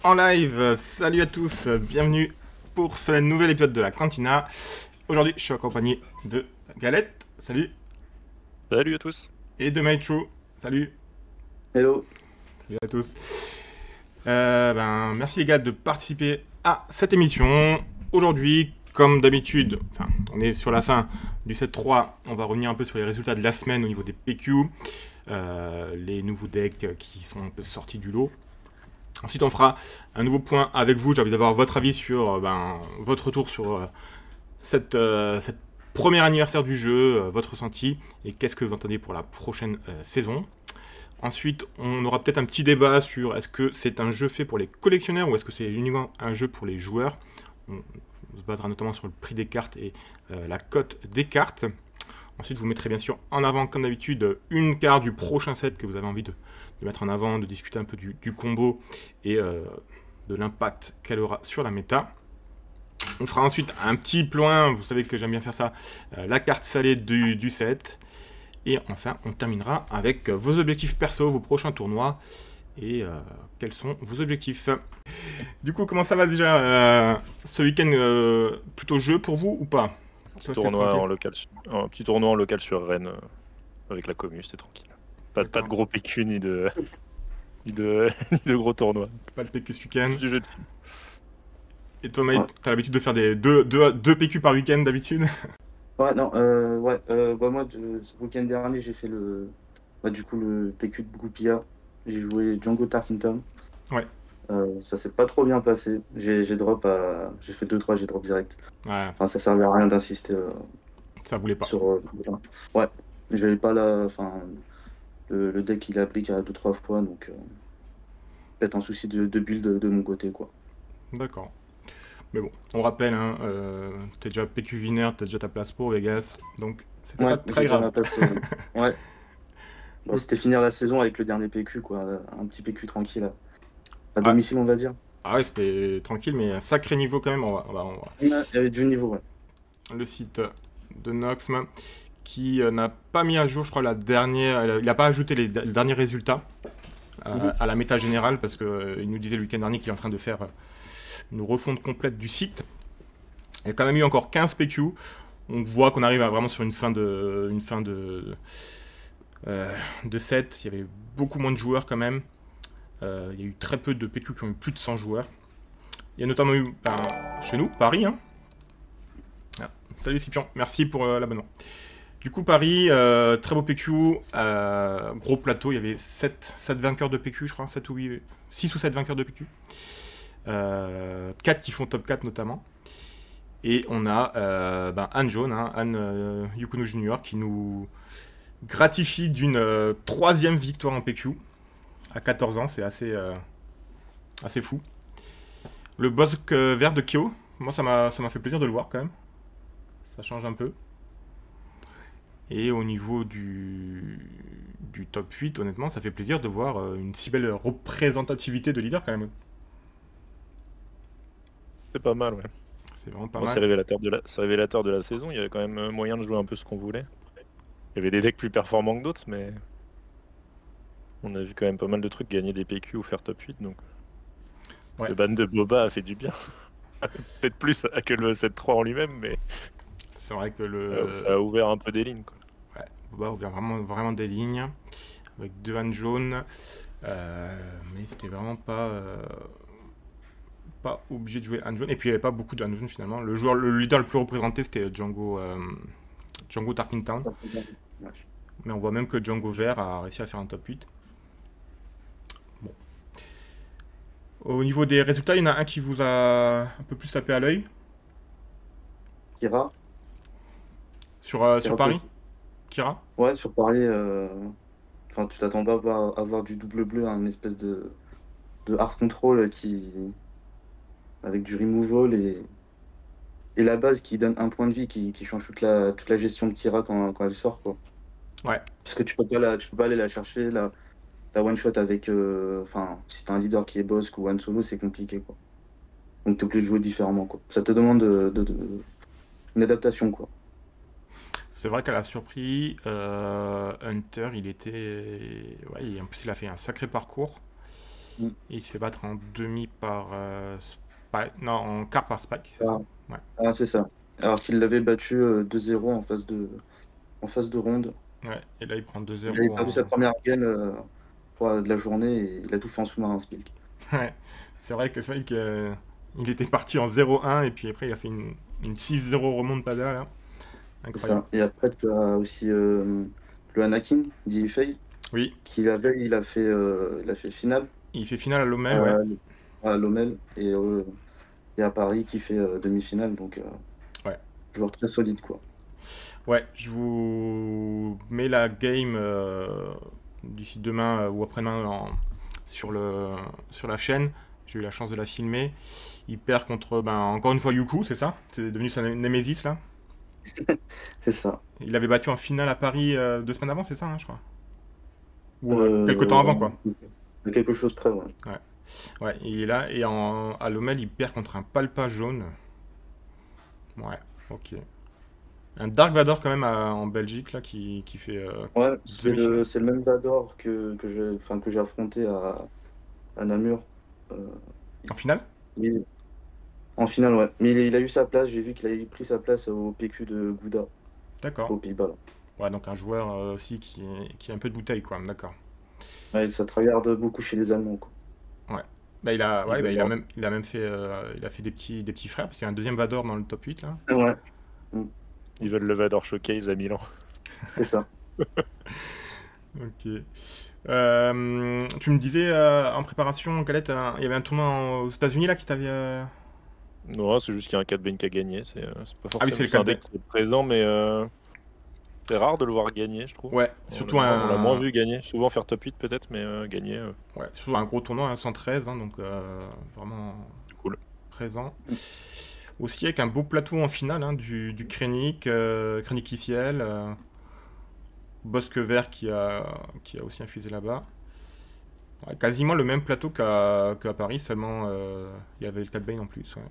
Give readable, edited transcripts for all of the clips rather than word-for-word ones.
en live. Salut à tous, bienvenue pour ce nouvel épisode de la Cantina. Aujourd'hui, je suis accompagné de Galette, salut, Salut à tous. et de Maitro, salut, Hello. salut à tous. Merci les gars de participer à cette émission. Aujourd'hui, comme d'habitude, on est sur la fin du set 3, on va revenir un peu sur les résultats de la semaine au niveau des PQ, les nouveaux decks qui sont un peu sortis du lot. Ensuite, on fera un nouveau point avec vous. J'ai envie d'avoir votre avis sur votre retour sur cette premier anniversaire du jeu, votre ressenti, et qu'est-ce que vous entendez pour la prochaine saison. Ensuite, on aura peut-être un petit débat sur est-ce que c'est un jeu fait pour les collectionneurs ou est-ce que c'est uniquement un jeu pour les joueurs. On se basera notamment sur le prix des cartes et la cote des cartes. Ensuite, vous mettrez bien sûr en avant, comme d'habitude, une carte du prochain set que vous avez envie de mettre en avant, de discuter un peu du combo et de l'impact qu'elle aura sur la méta. On fera ensuite un petit point, vous savez que j'aime bien faire ça, la carte salée du set. Et enfin, on terminera avec vos objectifs perso, vos prochains tournois et quels sont vos objectifs. Du coup, comment ça va déjà ce week-end, plutôt jeu pour vous ou pas? Un petit tournoi en local sur Rennes avec la commu, c'était tranquille. Pas de gros PQ ni de gros tournois. Pas de PQ ce week-end. Du jeu de film. Et toi, Mate, t'as l'habitude de faire des deux PQ par week-end d'habitude? Ouais, non, moi, ce week-end dernier, j'ai fait le PQ de Goupilla. J'ai joué Django Tarkington. Ouais. Ça s'est pas trop bien passé. J'ai fait 2-3, j'ai drop direct. Ouais. Enfin, ça servait à rien d'insister Ça voulait pas. sur. Ouais, j'avais pas le deck il applique à 2-3 fois, donc peut-être un souci de build de mon côté, quoi. D'accord. Mais bon, on rappelle, t'es déjà PQ winner, t'as déjà ta place pour Vegas, donc c'était pas très j'ai déjà grave. ma place, ouais. Bon, c'était finir la saison avec le dernier PQ, quoi. Un petit PQ tranquille. À domicile, on va dire. Ah ouais, c'était tranquille, mais un sacré niveau quand même. On va. Il y avait du niveau, ouais. Le site de Noxm qui n'a pas mis à jour, je crois, la dernière. Il n'a pas ajouté les derniers résultats à la méta générale parce qu'il nous disait le week-end dernier qu'il est en train de faire une refonte complète du site. Il y a quand même eu encore 15 PQ. On voit qu'on arrive vraiment sur une fin de set. Il y avait beaucoup moins de joueurs quand même. Il y a eu très peu de PQ qui ont eu plus de 100 joueurs. Il y a notamment eu chez nous, Paris. Ah, salut Scipion, merci pour l'abonnement. Du coup, Paris, très beau PQ, gros plateau. Il y avait 7 vainqueurs de PQ, je crois, 6 ou 7 vainqueurs de PQ. 4 qui font top 4 notamment. Et on a Anne Jaune, Anne Yukuno Junior, qui nous gratifie d'une 3e victoire en PQ. À 14 ans, c'est assez fou. Le boss vert de Kyo, moi ça m'a fait plaisir de le voir quand même. Ça change un peu. Et au niveau du top 8, honnêtement, ça fait plaisir de voir une si belle représentativité de leader quand même. C'est pas mal, ouais. C'est vraiment pas C'est mal. révélateur de la saison. Il y avait quand même moyen de jouer un peu ce qu'on voulait. Il y avait des decks plus performants que d'autres, mais on a vu quand même pas mal de trucs gagner des PQ ou faire top 8, donc ouais. Le ban de Boba a fait du bien. Peut-être plus que le 7-3 en lui-même, mais c'est vrai que ça a ouvert un peu des lignes, quoi. Ouais, Boba a ouvert vraiment des lignes avec 2 Anne jaunes, mais c'était vraiment pas obligé de jouer Anne jaune. Et puis il n'y avait pas beaucoup de Anne jaune finalement. Le leader le plus représenté c'était Django Tarkington. Mais on voit même que Django vert a réussi à faire un top 8. Bon. Au niveau des résultats, il y en a un qui vous a un peu plus tapé à l'œil. Kira. Sur Paris Kira. Ouais, sur Paris. Enfin, tu t'attends pas à avoir du double bleu, un espèce de hard control avec du removal et la base qui donne un point de vie qui change toute la gestion de Kira quand elle sort, quoi. Ouais. Parce que tu peux pas aller la chercher, la one shot avec. Si t'as un leader qui est boss ou one solo, c'est compliqué, quoi. Donc t'es obligé de jouer différemment, quoi. Ça te demande une adaptation, quoi. C'est vrai qu'elle a surpris. Hunter, il était. Ouais, en plus, il a fait un sacré parcours. Mm. Et il se fait battre en demi par Spike. Non, en quart par Spike, c'est ça? Ah, Ouais. ah, c'est ça. Alors qu'il l'avait battu 2-0 en phase de ronde. Ouais. Et là, il prend Il avait 2-0 perdu en. sa première game de la journée et il a tout fait en sous-marin Spilk. Ouais. C'est vrai que Spike, il était parti en 0-1 et puis après, il a fait une 6-0 remontada là. C'est Incroyable. ça. Et après, tu as aussi le Anakin d'IFA Oui. qui la veille, il a fait finale Il fait finale à Lommel, ouais. à, à Lommel et à Paris qui fait demi-finale. Donc, Ouais. joueur très solide, quoi. Ouais, je vous mets la game d'ici demain ou après-demain sur la chaîne. J'ai eu la chance de la filmer. Il perd contre, encore une fois, Yuku, c'est ça? C'est devenu sa némésis, là. C'est ça. Il avait battu en finale à Paris 2 semaines avant, c'est ça, hein, je crois? Ou quelques temps Ouais, avant, quoi. de quelque chose près, ouais. Ouais, il est là. Et à Lommel, il perd contre un Palpa jaune. Ouais, ok. Un Dark Vador, quand même, en Belgique, là, qui fait Ouais, demi-finale. c'est le même Vador que j'ai affronté à Namur. Euh, En finale? il- En finale, ouais. Mais il a eu sa place, j'ai vu qu'il avait pris sa place au PQ de Gouda, D'accord. aux Pays-Bas, là. Ouais, donc un joueur aussi qui a un peu de bouteille, quoi. D'accord. Ouais, ça tryhard beaucoup chez les Allemands, quoi. Ouais. Bah, il a, Ils ouais, bah, veulent il a même fait, il a fait des petits frères, parce qu'il y a un deuxième Vador dans le top 8, là. Ouais, ils veulent le Vador Showcase à Milan. c'est ça. Ok. Tu me disais en préparation, Galette, il y avait un tournoi aux États-Unis là qui t'avait. Non, c'est juste qu'il y a un 4 Ben qui a gagné. C'est pas Ah oui, forcément c'est le c'est un 4 Ben. deck qui est présent, mais c'est rare de le voir gagner, je trouve. Ouais, surtout On l'a moins vu gagner. Souvent faire top 8 peut-être, mais gagner, ouais, surtout un gros tournoi, hein, 113, hein, donc vraiment c'est cool. présent. Aussi avec un beau plateau en finale, hein, du Krennic, Krennic ICL, Bosque Vert qui a aussi infusé là-bas. Ouais, quasiment le même plateau qu'à Paris, seulement il y avait le 4 Bane en plus. Ouais.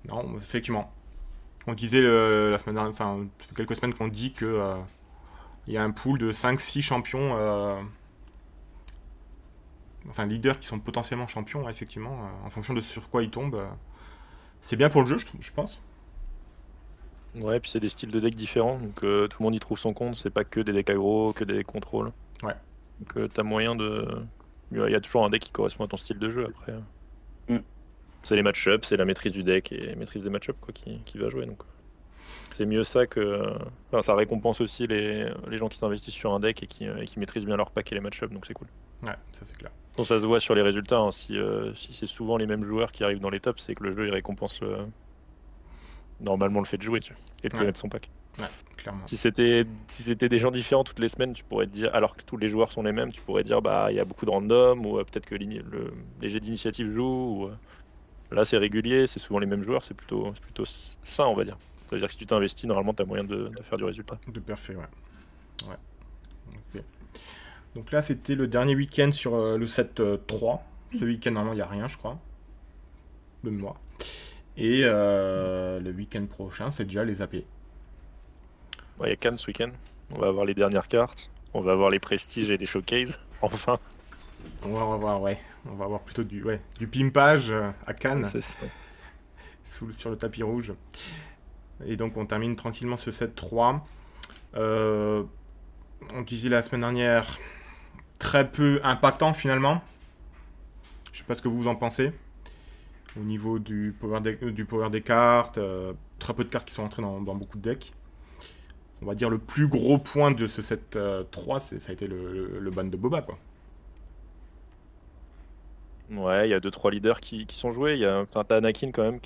Non, effectivement. On disait la semaine dernière, enfin, ça fait quelques semaines qu'on dit que il y a un pool de 5-6 champions, enfin leaders qui sont potentiellement champions, ouais, effectivement, en fonction de sur quoi ils tombent. C'est bien pour le jeu, je pense. Ouais, puis c'est des styles de deck différents, donc tout le monde y trouve son compte. C'est pas que des decks aggro, que des contrôles. Ouais. Donc t'as moyen de. Il y a toujours un deck qui correspond à ton style de jeu après. Mm. C'est les match-ups, c'est la maîtrise du deck et maîtrise des match-ups quoi, qui va jouer. Donc c'est mieux ça que. Enfin, ça récompense aussi les gens qui s'investissent sur un deck et qui maîtrisent bien leur pack et les match-ups, donc c'est cool. Ouais, ça c'est clair. Bon, ça se voit sur les résultats, hein. Si c'est souvent les mêmes joueurs qui arrivent dans les tops, c'est que le jeu il récompense normalement le fait de jouer et de Ouais. connaître son pack. Ouais, clairement. Si c'était des gens différents toutes les semaines, tu pourrais te dire, alors que tous les joueurs sont les mêmes, tu pourrais dire bah il y a beaucoup de random ou peut-être que les jets d'initiative jouent. Ou, là c'est régulier, c'est souvent les mêmes joueurs, c'est plutôt sain on va dire. Ça veut dire que si tu t'investis, normalement tu as moyen de faire du résultat. De parfait, ouais. Ouais. Ok. Donc là, c'était le dernier week-end sur le set 3. Ce week-end, normalement, il n'y a rien, je crois. De mémoire. Et le week-end prochain, c'est déjà les AP. Il y a Cannes ce week-end, on va avoir les dernières cartes, on va avoir les prestiges et les showcases, enfin. On va voir, ouais. On va avoir plutôt du pimpage à Cannes, C'est ça. sur le tapis rouge. Et donc, on termine tranquillement ce set 3. On disait la semaine dernière, très peu impactant finalement. Je sais pas ce que vous en pensez. Au niveau du power des cartes, très peu de cartes qui sont entrées dans beaucoup de decks. On va dire le plus gros point de ce set 3, ça a été le ban de Boba, quoi. Ouais, il y a 2-3 leaders qui sont joués. Il y a t'as Anakin quand même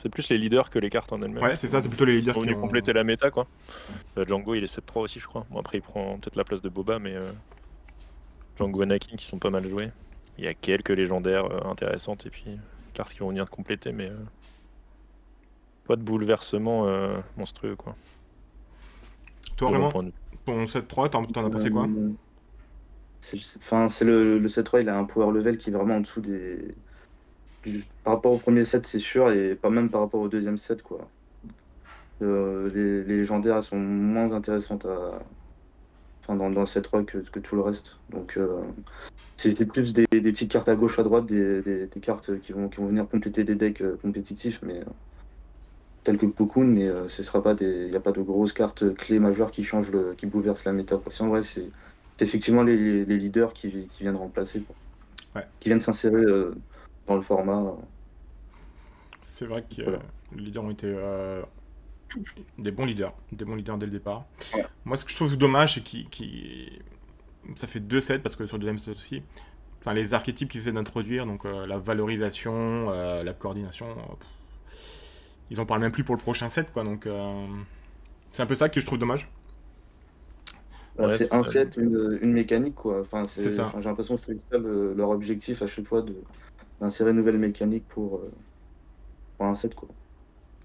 c'est plus les leaders que les cartes en elles-mêmes. Ouais, c'est ça, c'est plutôt les Ils leaders sont qui venus ont. compléter la méta quoi. Django il est 7-3 aussi je crois. Bon après il prend peut-être la place de Boba mais Django et Anakin qui sont pas mal joués. Il y a quelques légendaires intéressantes et puis cartes qui vont venir compléter mais pas de bouleversement monstrueux quoi. Toi, De mon vraiment, point de vue. ton set 3, t'en as pensé quoi? C'est le set 3, il a un power level qui est vraiment en dessous par rapport au premier set, c'est sûr, et pas même par rapport au deuxième set, quoi. Les légendaires elles sont moins intéressantes dans le 7-3 que tout le reste. Donc c'était plus des petites cartes à gauche, à droite, des cartes qui vont venir compléter des decks compétitifs, mais tels que Pokun, mais ce sera pas il n'y a pas de grosses cartes clés majeures qui bouleversent la méta, quoi. En vrai, c'est effectivement les leaders qui viennent remplacer, quoi. Ouais. Qui viennent s'insérer dans le format. C'est vrai que Voilà. les leaders ont été des bons leaders dès le départ. Ouais. Moi, ce que je trouve dommage, c'est ça fait 2 sets, parce que sur le deuxième set aussi, enfin, les archétypes qu'ils essaient d'introduire, donc la valorisation, la coordination, ils en parlent même plus pour le prochain set, quoi. Donc c'est un peu ça que je trouve dommage. Ouais, C'est c'est un ça. set, une mécanique, quoi. C'est ça. J'ai l'impression que c'est ça leur objectif à chaque fois, d'insérer une nouvelle mécanique pour un set, quoi.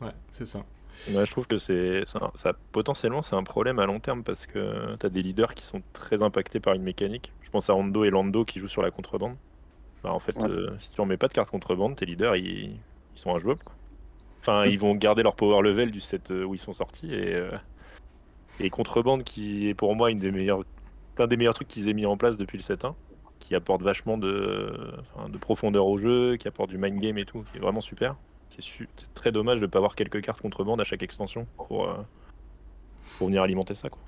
Ouais, c'est ça. Ouais, je trouve que potentiellement c'est un problème à long terme parce que tu as des leaders qui sont très impactés par une mécanique. Je pense à Rondo et Lando qui jouent sur la contrebande. Bah, en fait, Ouais. si tu remets pas de carte contrebande, tes leaders ils sont injouables, quoi. Enfin, ils vont garder leur power level du set où ils sont sortis et contrebande qui est pour moi un des meilleurs trucs qu'ils aient mis en place depuis le 7-1, qui apporte vachement de profondeur au jeu, qui apporte du mind game et tout, qui est vraiment super. C'est très dommage de ne pas avoir quelques cartes contrebande à chaque extension pour venir alimenter ça, quoi.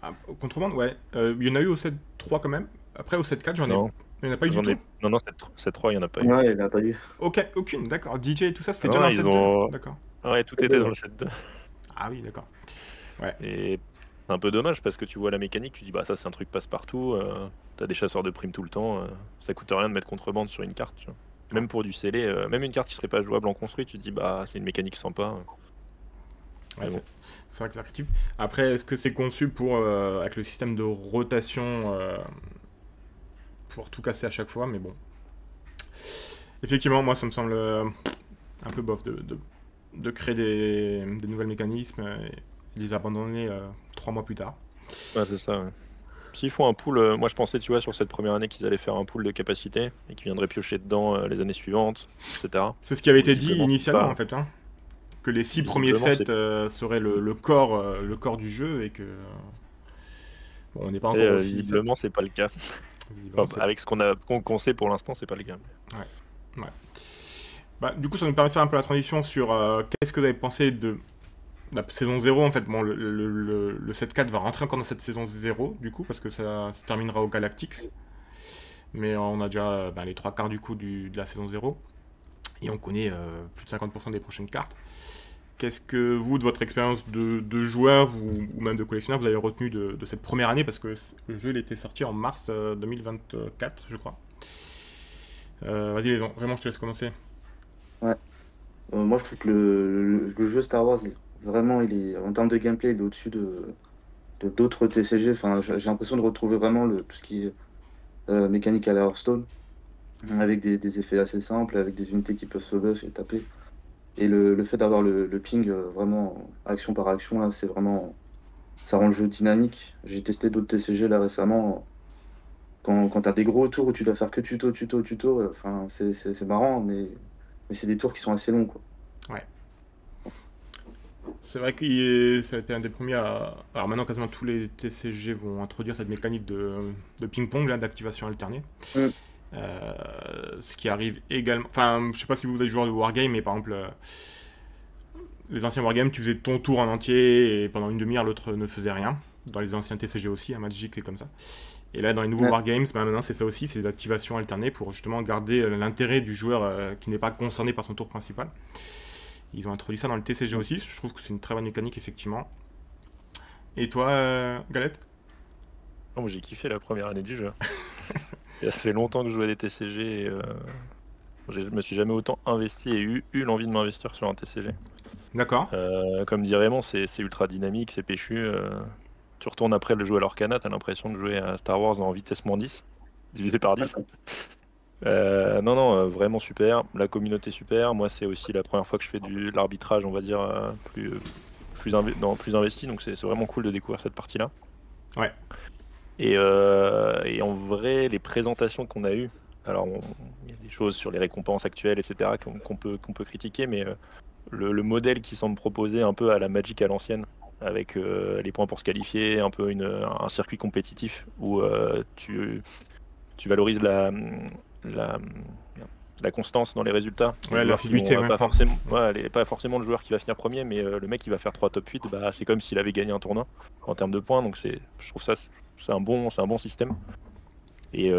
Ah, contrebande, ouais. Il y en a eu au set 3 quand même. Après, au set 4, il n'y Non, en a pas eu du tout. non, cette 3, il n'y en a pas eu. Ouais, il n'a pas eu. Ok, aucune, d'accord. DJ et tout ça, c'était Non, déjà dans le ils set ont- 2. D'accord. Ouais, tout était dans le set 2. Ah oui, d'accord. Et c'est un peu dommage parce que tu vois la mécanique, tu dis bah ça c'est un truc passe-partout, t'as des chasseurs de primes tout le temps, ça coûte rien de mettre contrebande sur une carte, tu vois. Même pour du scellé, même une carte qui serait pas jouable en construit, tu te dis bah c'est une mécanique sympa. Ouais, Mais bon. c'est vrai que c'est archétype. Après, est-ce que c'est conçu pour, avec le système de rotation, pour tout casser à chaque fois? Mais bon. Effectivement, moi, ça me semble un peu bof de créer des nouveaux mécanismes et les abandonner 3 mois plus tard. Ouais, c'est ça. Ouais. S'ils font un pool, moi je pensais, tu vois, sur cette première année qu'ils allaient faire un pool de capacité et qu'ils viendraient piocher dedans les années suivantes, etc. C'est ce qui avait été dit Visiblement, initialement, pas. en fait, hein. Que les 6 premiers Visiblement, sets seraient le corps du jeu et que... Bon, on n'est pas Et, encore aussi... visiblement, c'est pas le cas. Visiblement, Enfin, avec ce qu'on sait pour l'instant, c'est pas le cas. Ouais. Bah, du coup, ça nous permet de faire un peu la transition sur qu'est-ce que vous avez pensé de la saison 0. En fait, bon, le 7-4 va rentrer encore dans cette saison 0, du coup, parce que ça se terminera au Galactics. Mais on a déjà les 3 quarts du coup de la saison 0. Et on connaît plus de 50% des prochaines cartes. Qu'est-ce que vous, de votre expérience de joueur ou même de collectionneur, vous avez retenu de cette première année? Parce que le jeu il était sorti en mars 2024, je crois. Vas-y, les gens, vraiment, je te laisse commencer. Moi, je trouve que le jeu Star Wars, vraiment, en termes de gameplay, il est au-dessus de d'autres TCG. Enfin, j'ai l'impression de retrouver vraiment tout ce qui est mécanique à la Hearthstone, avec des effets assez simples, avec des unités qui peuvent se buff et taper. Et le fait d'avoir le ping vraiment action par action, là, c'est vraiment. Ça rend le jeu dynamique. J'ai testé d'autres TCG là récemment. Quand tu as des gros tours où tu dois faire que tuto, enfin, c'est marrant, mais c'est des tours qui sont assez longs, quoi. C'est vrai que ça a été un des premiers à... Alors maintenant, quasiment tous les TCG vont introduire cette mécanique de ping-pong, là, d'activation alternée. Mm. Ce qui arrive également... Enfin, je sais pas si vous êtes joueur de Wargame, mais par exemple, les anciens Wargames, tu faisais ton tour en entier et pendant une demi-heure, l'autre ne faisait rien. Dans les anciens TCG aussi, à Magic, c'est comme ça. Et là, dans les nouveaux Ouais. Wargames, maintenant, c'est ça aussi, c'est des activations alternées pour justement garder l'intérêt du joueur qui n'est pas concerné par son tour principal. Ils ont introduit ça dans le TCG aussi, je trouve que c'est une très bonne mécanique, effectivement. Et toi, Galette? Non, moi, j'ai kiffé la première année du jeu. Et ça fait longtemps que je jouais à des TCG et je me suis jamais autant investi et eu l'envie de m'investir sur un TCG. D'accord. Comme dit Raymond, c'est ultra dynamique, c'est péchu. Tu retournes après le jouer à l'Orcana, t'as l'impression de jouer à Star Wars en vitesse moins 10, divisé par 10. Non, vraiment super. La communauté super. Moi, c'est aussi la première fois que je fais de l'arbitrage, on va dire, plus investi. Donc, c'est vraiment cool de découvrir cette partie-là. Ouais. Et en vrai, les présentations qu'on a eues, alors il y a des choses sur les récompenses actuelles, etc., qu'on peut critiquer, mais le modèle qui semble proposer un peu à la Magic à l'ancienne, avec les points pour se qualifier, un peu un circuit compétitif où tu valorises la, la constance dans les résultats. Les Ouais, joueurs l'assiduité, ouais. pas forcément le joueur qui va finir premier, mais le mec qui va faire 3 top 8, bah, c'est comme s'il avait gagné un tournoi en termes de points. Donc je trouve ça c'est un bon système. Et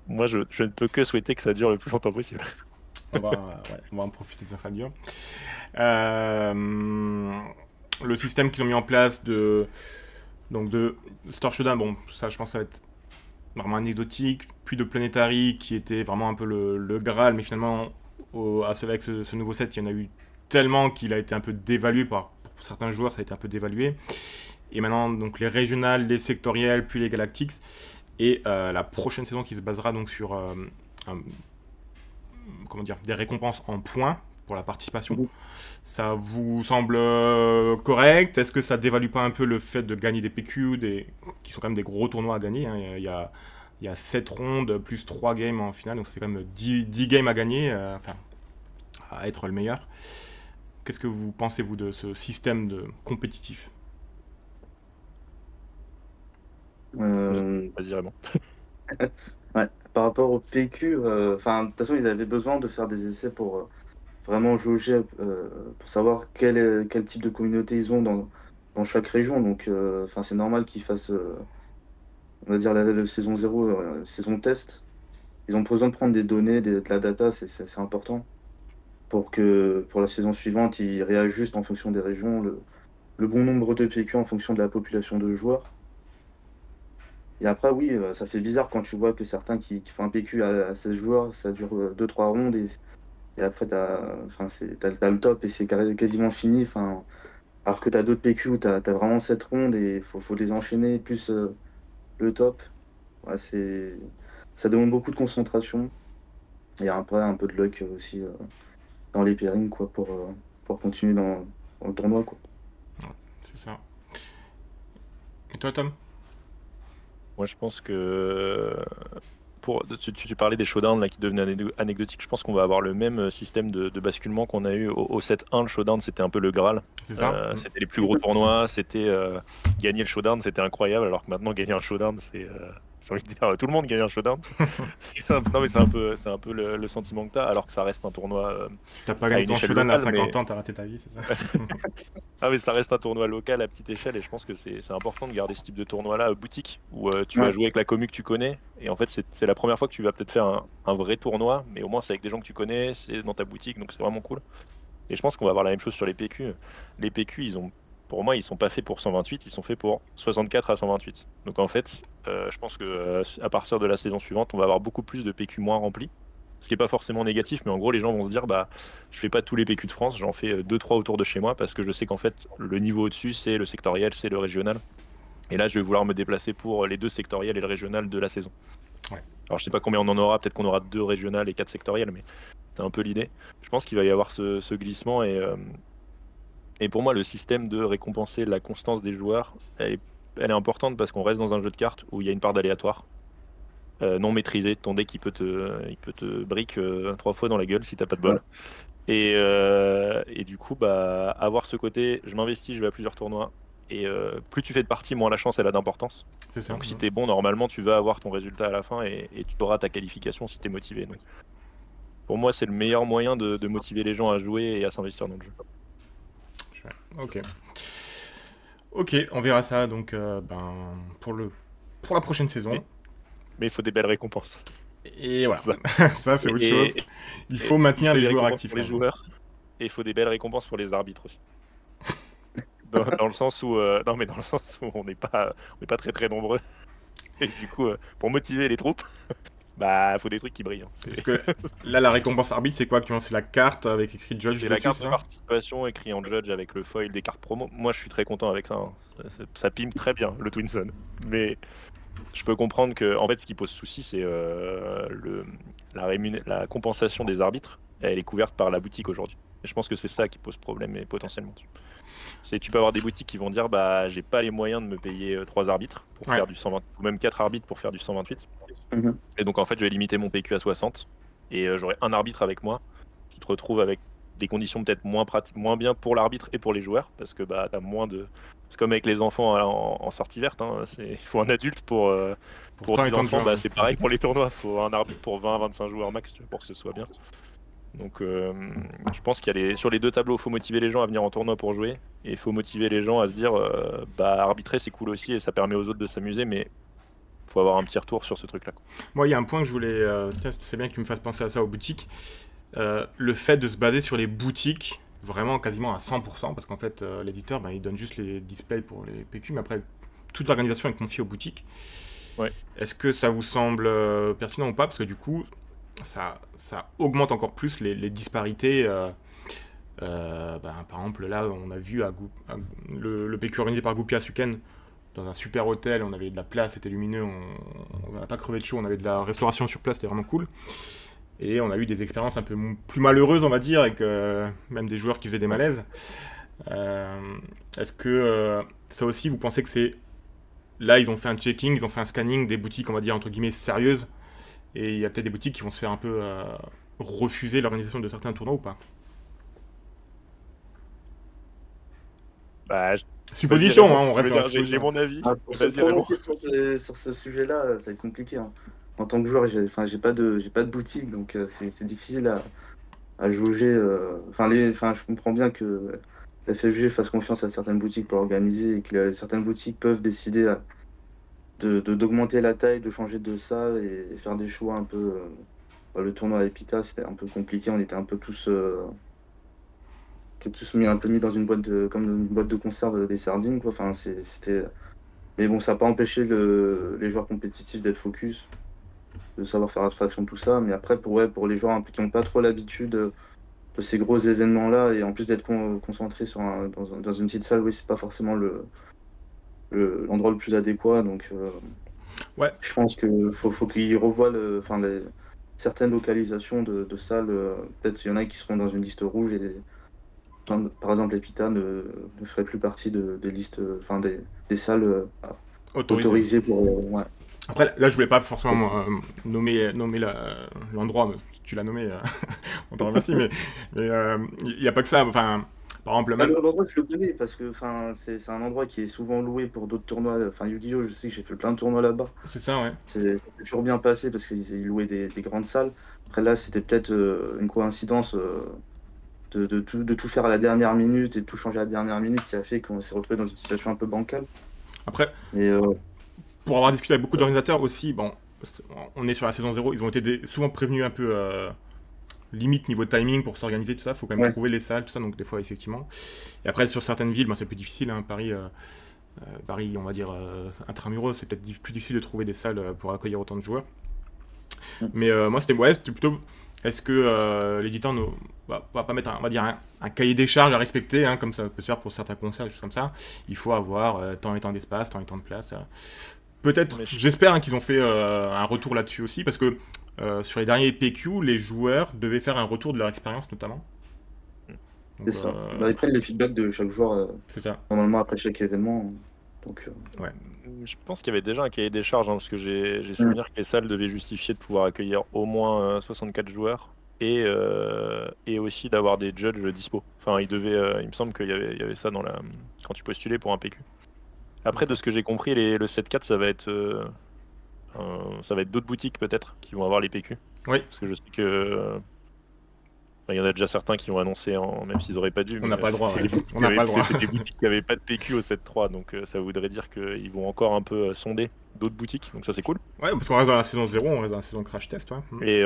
moi, je ne peux que souhaiter que ça dure le plus longtemps possible. On va en profiter de ça dure. Le système qu'ils ont mis en place de Star Showdown, bon, ça je pense que ça va être vraiment anecdotique, puis de Planetary qui était vraiment un peu le Graal, mais finalement avec ce nouveau set, il y en a eu tellement qu'il a été un peu dévalué pour certains joueurs, ça a été un peu dévalué. Et maintenant, donc les régionales, les sectorielles, puis les Galactics, et la prochaine saison qui se basera donc sur des récompenses en points pour la participation. Ça vous semble correct? Est-ce que ça dévalue pas un peu le fait de gagner des PQ, qui sont quand même des gros tournois à gagner, hein? Il y a 7 rondes plus 3 games en finale, donc ça fait quand même 10 games à gagner, à être le meilleur. Qu'est-ce que vous pensez, vous, de ce système compétitif? Vas-y, Raymond. Ouais, par rapport au PQ, de toute façon, ils avaient besoin de faire des essais pour vraiment jauger, pour savoir quel type de communauté ils ont dans chaque région. Donc, c'est normal qu'ils fassent, on va dire, la saison 0, saison test. Ils ont besoin de prendre des données, de la data, c'est important. Pour la saison suivante, ils réajustent en fonction des régions le bon nombre de PQ en fonction de la population de joueurs. Et après, oui, ça fait bizarre quand tu vois que certains qui font un PQ à 16 joueurs, ça dure 2-3 rondes et après, t'as le top et c'est quasiment fini. Alors que t'as d'autres PQ où t'as vraiment 7 rondes et faut les enchaîner, plus le top. Ouais, ça demande beaucoup de concentration. Et après, un peu de luck aussi dans les pairings, quoi, pour continuer dans le tournoi, quoi. C'est ça. Et toi, Tom? Moi, je pense que tu parlais des showdowns là, qui devenaient anecdotiques. Je pense qu'on va avoir le même système de basculement qu'on a eu au set 1. Le showdown, c'était un peu le Graal. C'est ça. C'était les plus gros tournois. C'était gagner le showdown, c'était incroyable. Alors que maintenant, gagner un showdown, c'est. J'ai envie de dire, tout le monde gagne un showdown. Non, mais c'est un peu le sentiment que tu as, alors que ça reste un tournoi. Si t'as pas gagné ton showdown à 50 ans, t'as raté ta vie, c'est ça? Ah, mais ça reste un tournoi local à petite échelle et je pense que c'est important de garder ce type de tournoi-là boutique où tu vas jouer avec la commu que tu connais et en fait c'est la première fois que tu vas peut-être faire un vrai tournoi, mais au moins c'est avec des gens que tu connais, c'est dans ta boutique, donc c'est vraiment cool. Et je pense qu'on va avoir la même chose sur les PQ. Les PQ, pour moi, ils sont pas faits pour 128, ils sont faits pour 64 à 128. Donc en fait, je pense que à partir de la saison suivante, on va avoir beaucoup plus de PQ moins remplis. Ce qui n'est pas forcément négatif, mais en gros, les gens vont se dire, bah, je fais pas tous les PQ de France, j'en fais 2-3 autour de chez moi, parce que je sais qu'en fait, le niveau au-dessus, c'est le sectoriel, c'est le régional. Et là, je vais vouloir me déplacer pour les 2 sectoriels et le régional de la saison. Ouais. Alors, je sais pas combien on en aura, peut-être qu'on aura 2 régionales et 4 sectoriels, mais c'est un peu l'idée. Je pense qu'il va y avoir ce glissement, et pour moi, le système de récompenser la constance des joueurs, elle est importante parce qu'on reste dans un jeu de cartes où il y a une part d'aléatoire. Non maîtrisé, ton deck il peut te brick 3 fois dans la gueule si t'as pas de bol. Et du coup, bah, avoir ce côté, je m'investis, je vais à plusieurs tournois. Et plus tu fais de parties, moins la chance elle a d'importance. C'est ça. Donc si t'es bon, normalement tu vas avoir ton résultat à la fin et tu auras ta qualification si t'es motivé. Donc, pour moi, c'est le meilleur moyen de motiver les gens à jouer et à s'investir dans le jeu. Ok, on verra ça donc pour la prochaine saison. Mais il faut des belles récompenses. Et voilà, ça c'est autre chose. Il faut maintenir les joueurs actifs. Pour les joueurs, et il faut des belles récompenses pour les arbitres aussi. dans le sens où, on n'est pas très très nombreux. Et du coup, pour motiver les troupes, bah faut des trucs qui brillent. Parce que là, la récompense arbitre, c'est quoi actuellement? C'est la carte avec écrit judge dessus? C'est la carte de participation écrit en judge avec le foil des cartes promo. Moi, je suis très content avec ça. Hein. Ça pime très bien le Twinson. Mais je peux comprendre que, en fait, ce qui pose souci, c'est la compensation des arbitres. Elle est couverte par la boutique aujourd'hui. Et je pense que c'est ça qui pose problème et potentiellement. Tu peux avoir des boutiques qui vont dire, bah, j'ai pas les moyens de me payer 3 arbitres pour faire du 120, ou même 4 arbitres pour faire du 128. Et donc, en fait, je vais limiter mon PQ à 60 et j'aurai un arbitre avec moi. Tu te retrouves avec des conditions peut-être moins bien pour l'arbitre et pour les joueurs, parce que bah, t'as moins de... C'est comme avec les enfants en sortie verte, hein, il faut un adulte pour tant et 10 tant de enfants, joueurs. bah, c'est pareil pour les tournois, il faut un arbitre pour 20-25 joueurs max pour que ce soit bien. Donc je pense sur les deux tableaux, il faut motiver les gens à venir en tournoi pour jouer, et il faut motiver les gens à se dire, bah arbitrer c'est cool aussi, et ça permet aux autres de s'amuser, mais il faut avoir un petit retour sur ce truc-là. Moi, il y a un point que je voulais... tiens, c'est bien que tu me fasses penser à ça aux boutiques. Le fait de se baser sur les boutiques, vraiment quasiment à 100%, parce qu'en fait, l'éditeur, ben, il donne juste les displays pour les PQ, mais après, toute l'organisation est confiée aux boutiques. Ouais. Est-ce que ça vous semble pertinent ou pas? Parce que du coup, ça augmente encore plus les disparités. Ben, par exemple, là, on a vu le PQ organisé par Goupia Suken, dans un super hôtel, on avait de la place, c'était lumineux, on n'a pas crevé de chaud, on avait de la restauration sur place, c'était vraiment cool. Et on a eu des expériences un peu plus malheureuses, on va dire, avec même des joueurs qui faisaient des malaises. Est-ce que ça aussi, vous pensez que c'est... Là, ils ont fait un checking, ils ont fait un scanning des boutiques, on va dire, entre guillemets, sérieuses. Et il y a peut-être des boutiques qui vont se faire un peu refuser l'organisation de certains tournois ou pas? Bah, supposition, hein, on reste dans la j'ai supposition. mon avis. Pour se prononcer sur ce sujet-là, ça va être compliqué. Hein. En tant que joueur, j'ai pas de boutique, donc c'est difficile à jauger. Je comprends bien que la FFG fasse confiance à certaines boutiques pour organiser et que certaines boutiques peuvent décider d'augmenter la taille, de changer de salle et faire des choix un peu. Le tournoi à Epita, c'était un peu compliqué. On était un peu tous un peu mis dans une boîte comme une boîte de conserve des sardines, quoi. Enfin, c'était. Mais bon, ça n'a pas empêché les joueurs compétitifs d'être focus, de savoir faire abstraction de tout ça. Mais après, pour les joueurs qui n'ont pas trop l'habitude de ces gros événements-là, et en plus d'être concentrés dans une petite salle, oui, c'est pas forcément l'endroit le plus adéquat. Donc, Ouais. je pense qu'il faut qu'ils revoient certaines localisations de salles. Peut-être il y en a qui seront dans une liste rouge et par exemple, Epita ne ferait plus partie des listes, des salles autorisées pour. Ouais. Après, là, je voulais pas forcément nommer l'endroit, mais tu l'as nommé, on t'en remercie, mais il n'y a pas que ça. Enfin, par exemple, l'endroit, je le connais parce que c'est un endroit qui est souvent loué pour d'autres tournois. Enfin, Yu-Gi-Oh, je sais que j'ai fait plein de tournois là-bas. C'est ça, ouais. Ça s'est toujours bien passé parce qu'ils louaient des grandes salles. Après, là, c'était peut-être une coïncidence. De tout faire à la dernière minute et de tout changer à la dernière minute qui a fait qu'on s'est retrouvé dans une situation un peu bancale. Après, pour avoir discuté avec beaucoup d'organisateurs aussi, bon, on est sur la saison 0, ils ont été souvent prévenus un peu limite niveau timing pour s'organiser, tout ça, il faut quand même trouver les salles, tout ça, donc des fois, effectivement. Et après, sur certaines villes, c'est plus difficile, hein, Paris, on va dire, intramuros, c'est peut-être plus difficile de trouver des salles pour accueillir autant de joueurs. Mais moi, c'était plutôt... Est-ce que l'éditeur ne va pas mettre, on va dire, un cahier des charges à respecter, hein, comme ça peut se faire pour certains concerts, des choses comme ça. Il faut avoir tant et tant d'espace, tant et tant de place. Peut-être, j'espère qu'ils ont fait un retour là-dessus aussi, parce que sur les derniers PQ, les joueurs devaient faire un retour de leur expérience, notamment. C'est ça. Ils prennent les feedbacks de chaque joueur, c'est ça. Normalement après chaque événement. Donc, ouais. Je pense qu'il y avait déjà un cahier des charges, hein, parce que j'ai souvenir que les salles devaient justifier de pouvoir accueillir au moins 64 joueurs et aussi d'avoir des judges dispo. Enfin, il me semble qu'il y avait ça quand tu postulais pour un PQ. Après, de ce que j'ai compris, le 7-4, ça va être d'autres boutiques peut-être qui vont avoir les PQ. Oui. Parce que je sais que il y en a déjà certains qui ont annoncé, même s'ils n'auraient pas dû. On n'a pas le droit. C'était des boutiques qui n'avaient pas de PQ au 7-3, donc ça voudrait dire qu'ils vont encore un peu sonder d'autres boutiques, donc ça c'est cool. Ouais, parce qu'on reste dans la saison 0, on reste dans la saison crash test. Ouais. Et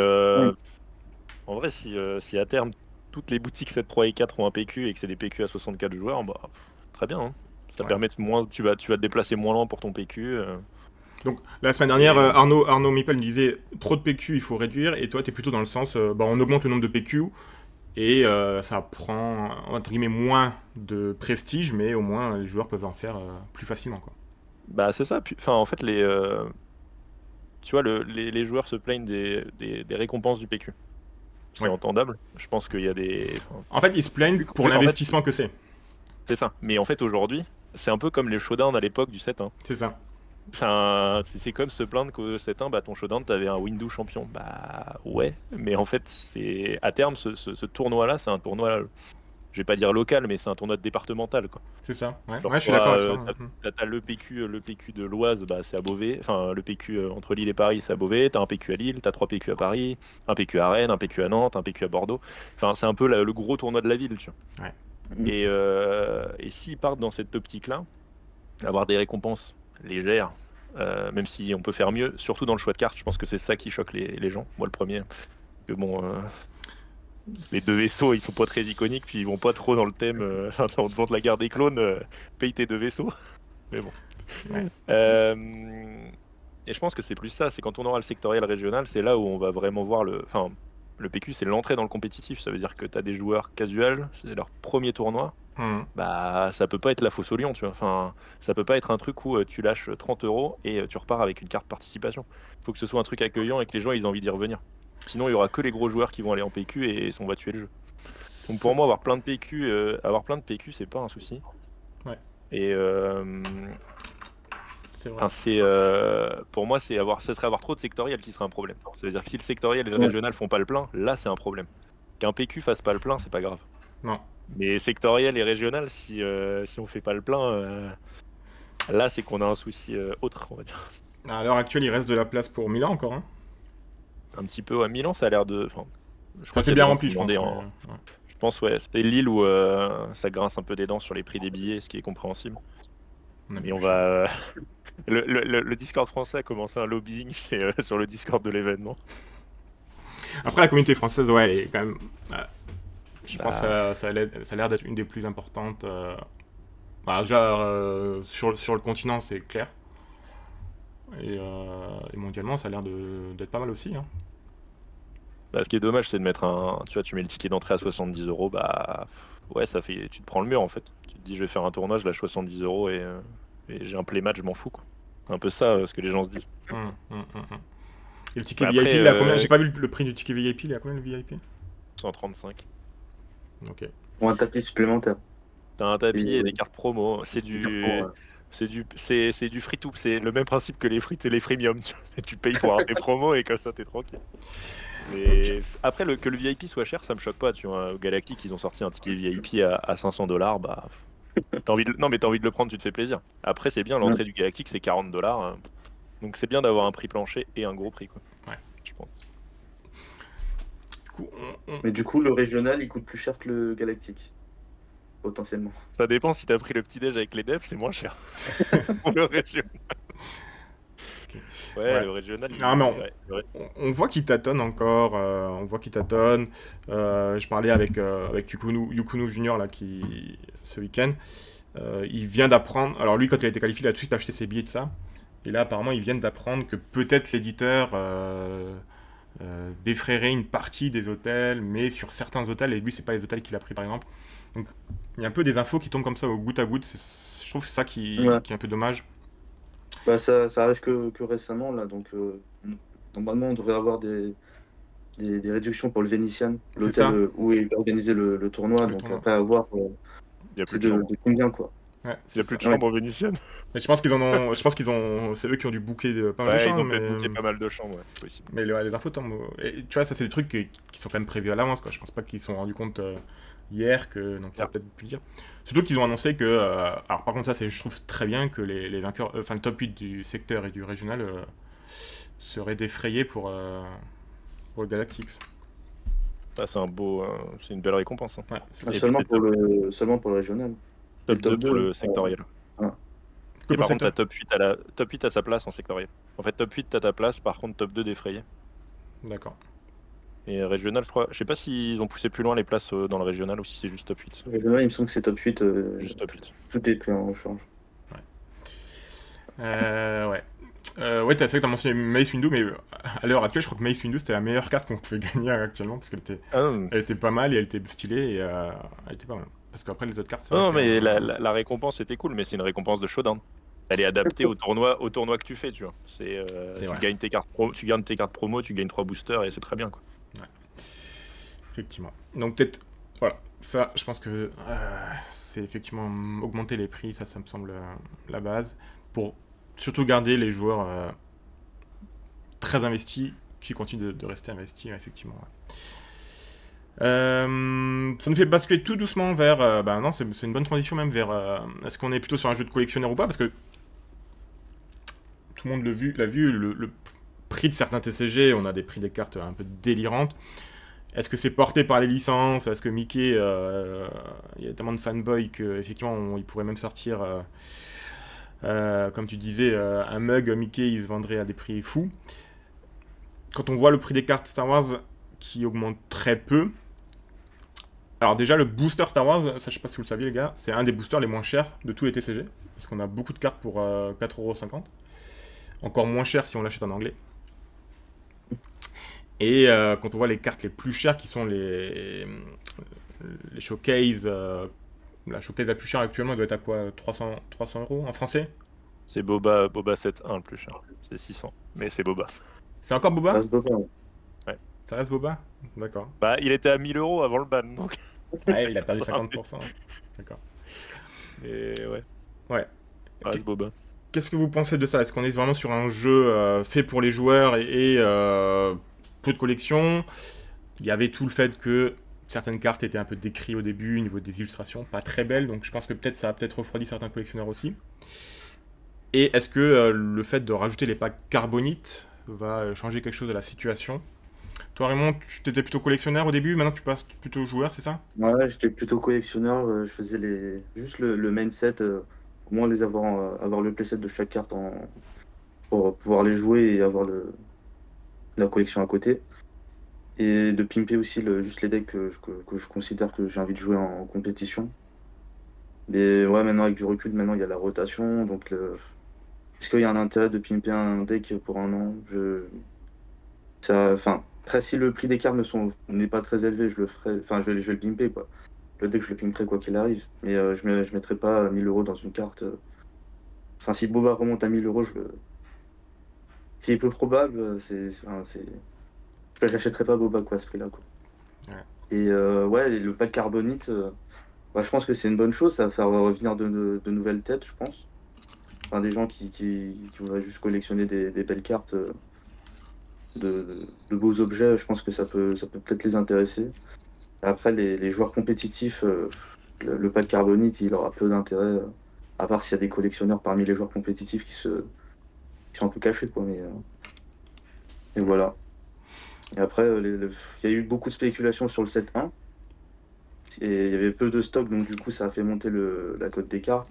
en vrai, si à terme, toutes les boutiques 7-3 et 4 ont un PQ et que c'est des PQ à 64 joueurs, bah, très bien. Hein. Ça permet de tu vas te déplacer moins loin pour ton PQ. Donc la semaine dernière, Arnaud Mipel nous disait trop de PQ, il faut réduire, et toi tu es plutôt dans le sens, on augmente le nombre de PQ, et ça prend entre guillemets moins de prestige, mais au moins les joueurs peuvent en faire plus facilement, quoi. Bah c'est ça. En fait, tu vois, les joueurs se plaignent des récompenses du PQ. C'est entendable. Je pense qu'il y a des. En fait, ils se plaignent pour l'investissement que c'est. C'est ça. Mais en fait, aujourd'hui, c'est un peu comme les showdowns à l'époque du 7. Hein. C'est ça. Enfin, c'est comme se plaindre qu'au 7-1, bah, ton showdown, t'avais un Windu champion. Bah ouais, mais en fait, c'est à terme, ce tournoi-là, c'est un tournoi, je vais pas dire local, mais c'est un tournoi départemental, quoi. C'est ça, ouais. Genre, Ouais, je suis d'accord avec ça. t'as le PQ de l'Oise, bah, c'est à Beauvais. Enfin, le PQ entre Lille et Paris, c'est à Beauvais. T'as un PQ à Lille, t'as 3 PQ à Paris, un PQ à Rennes, un PQ à Nantes, un PQ à Bordeaux. Enfin, c'est un peu le gros tournoi de la ville, tu vois. Ouais. Et s'ils partent dans cette optique-là, avoir des récompenses légères, même si on peut faire mieux, surtout dans le choix de cartes, je pense que c'est ça qui choque les gens. Moi, le premier. Que bon, les 2 vaisseaux, ils sont pas très iconiques, puis ils vont pas trop dans le thème. On te vend la guerre des clones, paye tes 2 vaisseaux. Mais bon. Ouais. Et je pense que c'est plus ça, c'est quand on aura le sectoriel régional, c'est là où on va vraiment voir le. Enfin, le PQ, c'est l'entrée dans le compétitif. Ça veut dire que tu as des joueurs casual, c'est leur premier tournoi. Bah, ça peut pas être la fosse au lion, tu vois. Enfin, ça peut pas être un truc où tu lâches 30 € et tu repars avec une carte participation. Il faut que ce soit un truc accueillant et que les gens ils aient envie d'y revenir. Sinon, il y aura que les gros joueurs qui vont aller en PQ et on va tuer le jeu. Donc pour moi, avoir plein de PQ, c'est pas un souci. Ouais. Et c'est vrai. pour moi, ça serait avoir trop de sectoriel qui serait un problème. Ça veut dire que si le sectoriel et le régional font pas le plein, là c'est un problème. Qu'un PQ fasse pas le plein, c'est pas grave. Non. Mais sectoriel et régional, si on fait pas le plein, là c'est qu'on a un souci autre, on va dire. À l'heure actuelle, il reste de la place pour Milan encore. Hein. Un petit peu à Milan, ça a l'air de. Enfin, je crois Ça c'est bien rempli, je pense. Je pense, ouais. C'était Lille où ça grince un peu des dents sur les prix des billets, ce qui est compréhensible. Et on va. Le Discord français a commencé un lobbying sur le Discord de l'événement. Après, la communauté française, ouais, elle est quand même. Je pense que ça a l'air d'être une des plus importantes. Déjà, sur le continent, c'est clair. Et mondialement, ça a l'air d'être pas mal aussi. Hein. Bah, ce qui est dommage, c'est de mettre tu mets le ticket d'entrée à 70 €, bah. Ouais, ça fait. Tu te prends le mur en fait. Tu te dis, je vais faire un tournoi, je lâche 70 € et j'ai un play match, je m'en fous, quoi. Un peu ça, ce que les gens se disent. Et le ticket VIP, il a combien? J'ai pas vu le prix du ticket VIP, il a combien le VIP? 135. Ok. Ou un tapis supplémentaire. T'as un tapis et des cartes promo. C'est du free to, c'est le même principe que les freemium. Tu payes pour avoir des promos et comme ça t'es tranquille. Mais après que le VIP soit cher, ça me choque pas. Tu vois, au Galactic, ils ont sorti un ticket VIP à 500 $. Bah, non mais t'as envie de le prendre, tu te fais plaisir. Après c'est bien, l'entrée du Galactic c'est 40 $. Donc c'est bien d'avoir un prix plancher et un gros prix, quoi. Ouais, je pense. Du coup, Mais du coup, le régional il coûte plus cher que le galactique. Potentiellement. Ça dépend, si t'as pris le petit déj avec les devs, c'est moins cher. Pour le régional. Okay. Ouais, le régional. Non, mais on voit qu'il tâtonne encore. On voit qu'il tâtonne. Je parlais avec Yukunu Junior là, ce week-end. Il vient d'apprendre. Alors lui, quand il a été qualifié, il a tout de suite acheté ses billets de ça. Et là, apparemment, ils viennent d'apprendre que peut-être l'éditeur défrayerait une partie des hôtels, mais sur certains hôtels, et lui, c'est pas les hôtels qu'il a pris par exemple. Donc, il y a un peu des infos qui tombent comme ça au goutte à goutte. Je trouve que c'est ça qui est un peu dommage. Bah, ça arrive que récemment, là. Donc, normalement, on devrait avoir des réductions pour le Vénitian, l'hôtel où est organisé le tournoi. Donc, après avoir. Il y a plus de combien, quoi. Ouais, il n'y a plus de chambres en Vénitienne. Je pense qu'ils c'est eux qui ont dû booker pas mal de chambres. Ils ont peut-être booké pas mal de chambres, c'est possible. Mais les infos tombent. Et, tu vois, ça c'est des trucs qui sont quand même prévus à l'avance, quoi. Je pense pas qu'ils se sont rendus compte hier que. Donc, ça peut-être pu le dire. Surtout qu'ils ont annoncé que. Alors, par contre, ça, je trouve très bien que les vainqueurs. Enfin, le top 8 du secteur et du régional seraient défrayés pour le Galactics. Ah, c'est une belle récompense. Hein. Ouais, seulement pour le régional. Top 2 pour le sectoriel. Et par contre, t'as top 8 à sa place en sectoriel. En fait, top 8 t'as ta place, par contre, top 2 défrayé. D'accord. Et régional, je sais pas s'ils ont poussé plus loin les places dans le régional ou si c'est juste top 8. Régional, il me semble que c'est top 8. Juste top 8. Tout est pris en change. Ouais, c'est vrai que t'as mentionné Mace Windu, mais à l'heure actuelle, je crois que Mace Windu c'était la meilleure carte qu'on pouvait gagner actuellement parce qu'elle était pas mal et elle était stylée et elle était pas mal. Parce qu'après les autres cartes. Non, mais la récompense était cool, mais c'est une récompense de showdown. Elle est adaptée au tournoi que tu fais, tu vois. Tu gagnes tes cartes promo, tu gagnes 3 boosters et c'est très bien, quoi. Ouais. Effectivement. Donc peut-être, voilà, ça, je pense que c'est effectivement augmenter les prix, ça me semble la base. Pour surtout garder les joueurs très investis, qui continuent de rester investis, effectivement. Ouais. Ça nous fait basculer tout doucement vers... bah non, c'est une bonne transition même vers... est-ce qu'on est plutôt sur un jeu de collectionneur ou pas? Parce que tout le monde l'a vu, le prix de certains TCG, on a des prix des cartes un peu délirantes. Est-ce que c'est porté par les licences? Est-ce que Mickey... il y a tellement de fanboys qu'effectivement, il pourrait même sortir... comme tu disais, un mug Mickey, il se vendrait à des prix fous. Quand on voit le prix des cartes Star Wars qui augmente très peu... Alors déjà, le booster Star Wars, ça je sais pas si vous le saviez les gars, c'est un des boosters les moins chers de tous les TCG. Parce qu'on a beaucoup de cartes pour 4,50€. Encore moins cher si on l'achète en anglais. Et quand on voit les cartes les plus chères qui sont les showcases, la showcase la plus chère actuellement elle doit être à quoi, 300€ en français? C'est Boba 7.1 le plus cher. C'est 600. Mais c'est Boba. C'est encore Boba? Ça se peut pas. Ouais. Ça reste Boba? D'accord. Bah, il était à 1000€ avant le ban, donc. Ouais, il a perdu 50%. D'accord. Mais ouais. Ouais. Ça reste Boba. Qu'est-ce que vous pensez de ça? Est-ce qu'on est vraiment sur un jeu fait pour les joueurs et peu de collection? Il y avait tout le fait que certaines cartes étaient un peu décrites au début au niveau des illustrations, pas très belles, donc je pense que peut-être ça a peut-être refroidi certains collectionneurs aussi. Et est-ce que le fait de rajouter les packs carbonites va changer quelque chose de la situation? Toi Raymond, tu étais plutôt collectionneur au début, maintenant tu passes plutôt joueur, c'est ça? Ouais, j'étais plutôt collectionneur. Je faisais juste le main set, au moins avoir le playset de chaque carte pour pouvoir les jouer et avoir la collection à côté. Et de pimper aussi juste les decks que je considère que j'ai envie de jouer en compétition. Mais ouais, maintenant avec du recul, maintenant il y a la rotation. Donc est-ce qu'il y a un intérêt de pimper un deck pour un an? Enfin, après, si le prix des cartes n'est pas très élevé, je le ferai. Enfin, je vais le pimper, quoi. Le deck, je le pimperai quoi qu'il arrive. Mais je mettrai pas 1000€ dans une carte. Enfin, si Boba remonte à 1000€, c'est peu probable, je l'achèterai pas Boba, quoi, à ce prix-là, quoi. Ouais. Et ouais, et le pack carbonite, bah, je pense que c'est une bonne chose. Ça va faire revenir de nouvelles têtes, je pense. Enfin, des gens qui voudraient juste collectionner des belles cartes, de beaux objets, je pense que ça peut peut-être les intéresser. Après, les joueurs compétitifs, le pack carbonite, il aura peu d'intérêt, à part s'il y a des collectionneurs parmi les joueurs compétitifs qui sont un peu cachés, quoi. Et voilà. Et après, il y a eu beaucoup de spéculations sur le 7.1. Et il y avait peu de stock, donc du coup, ça a fait monter la cote des cartes.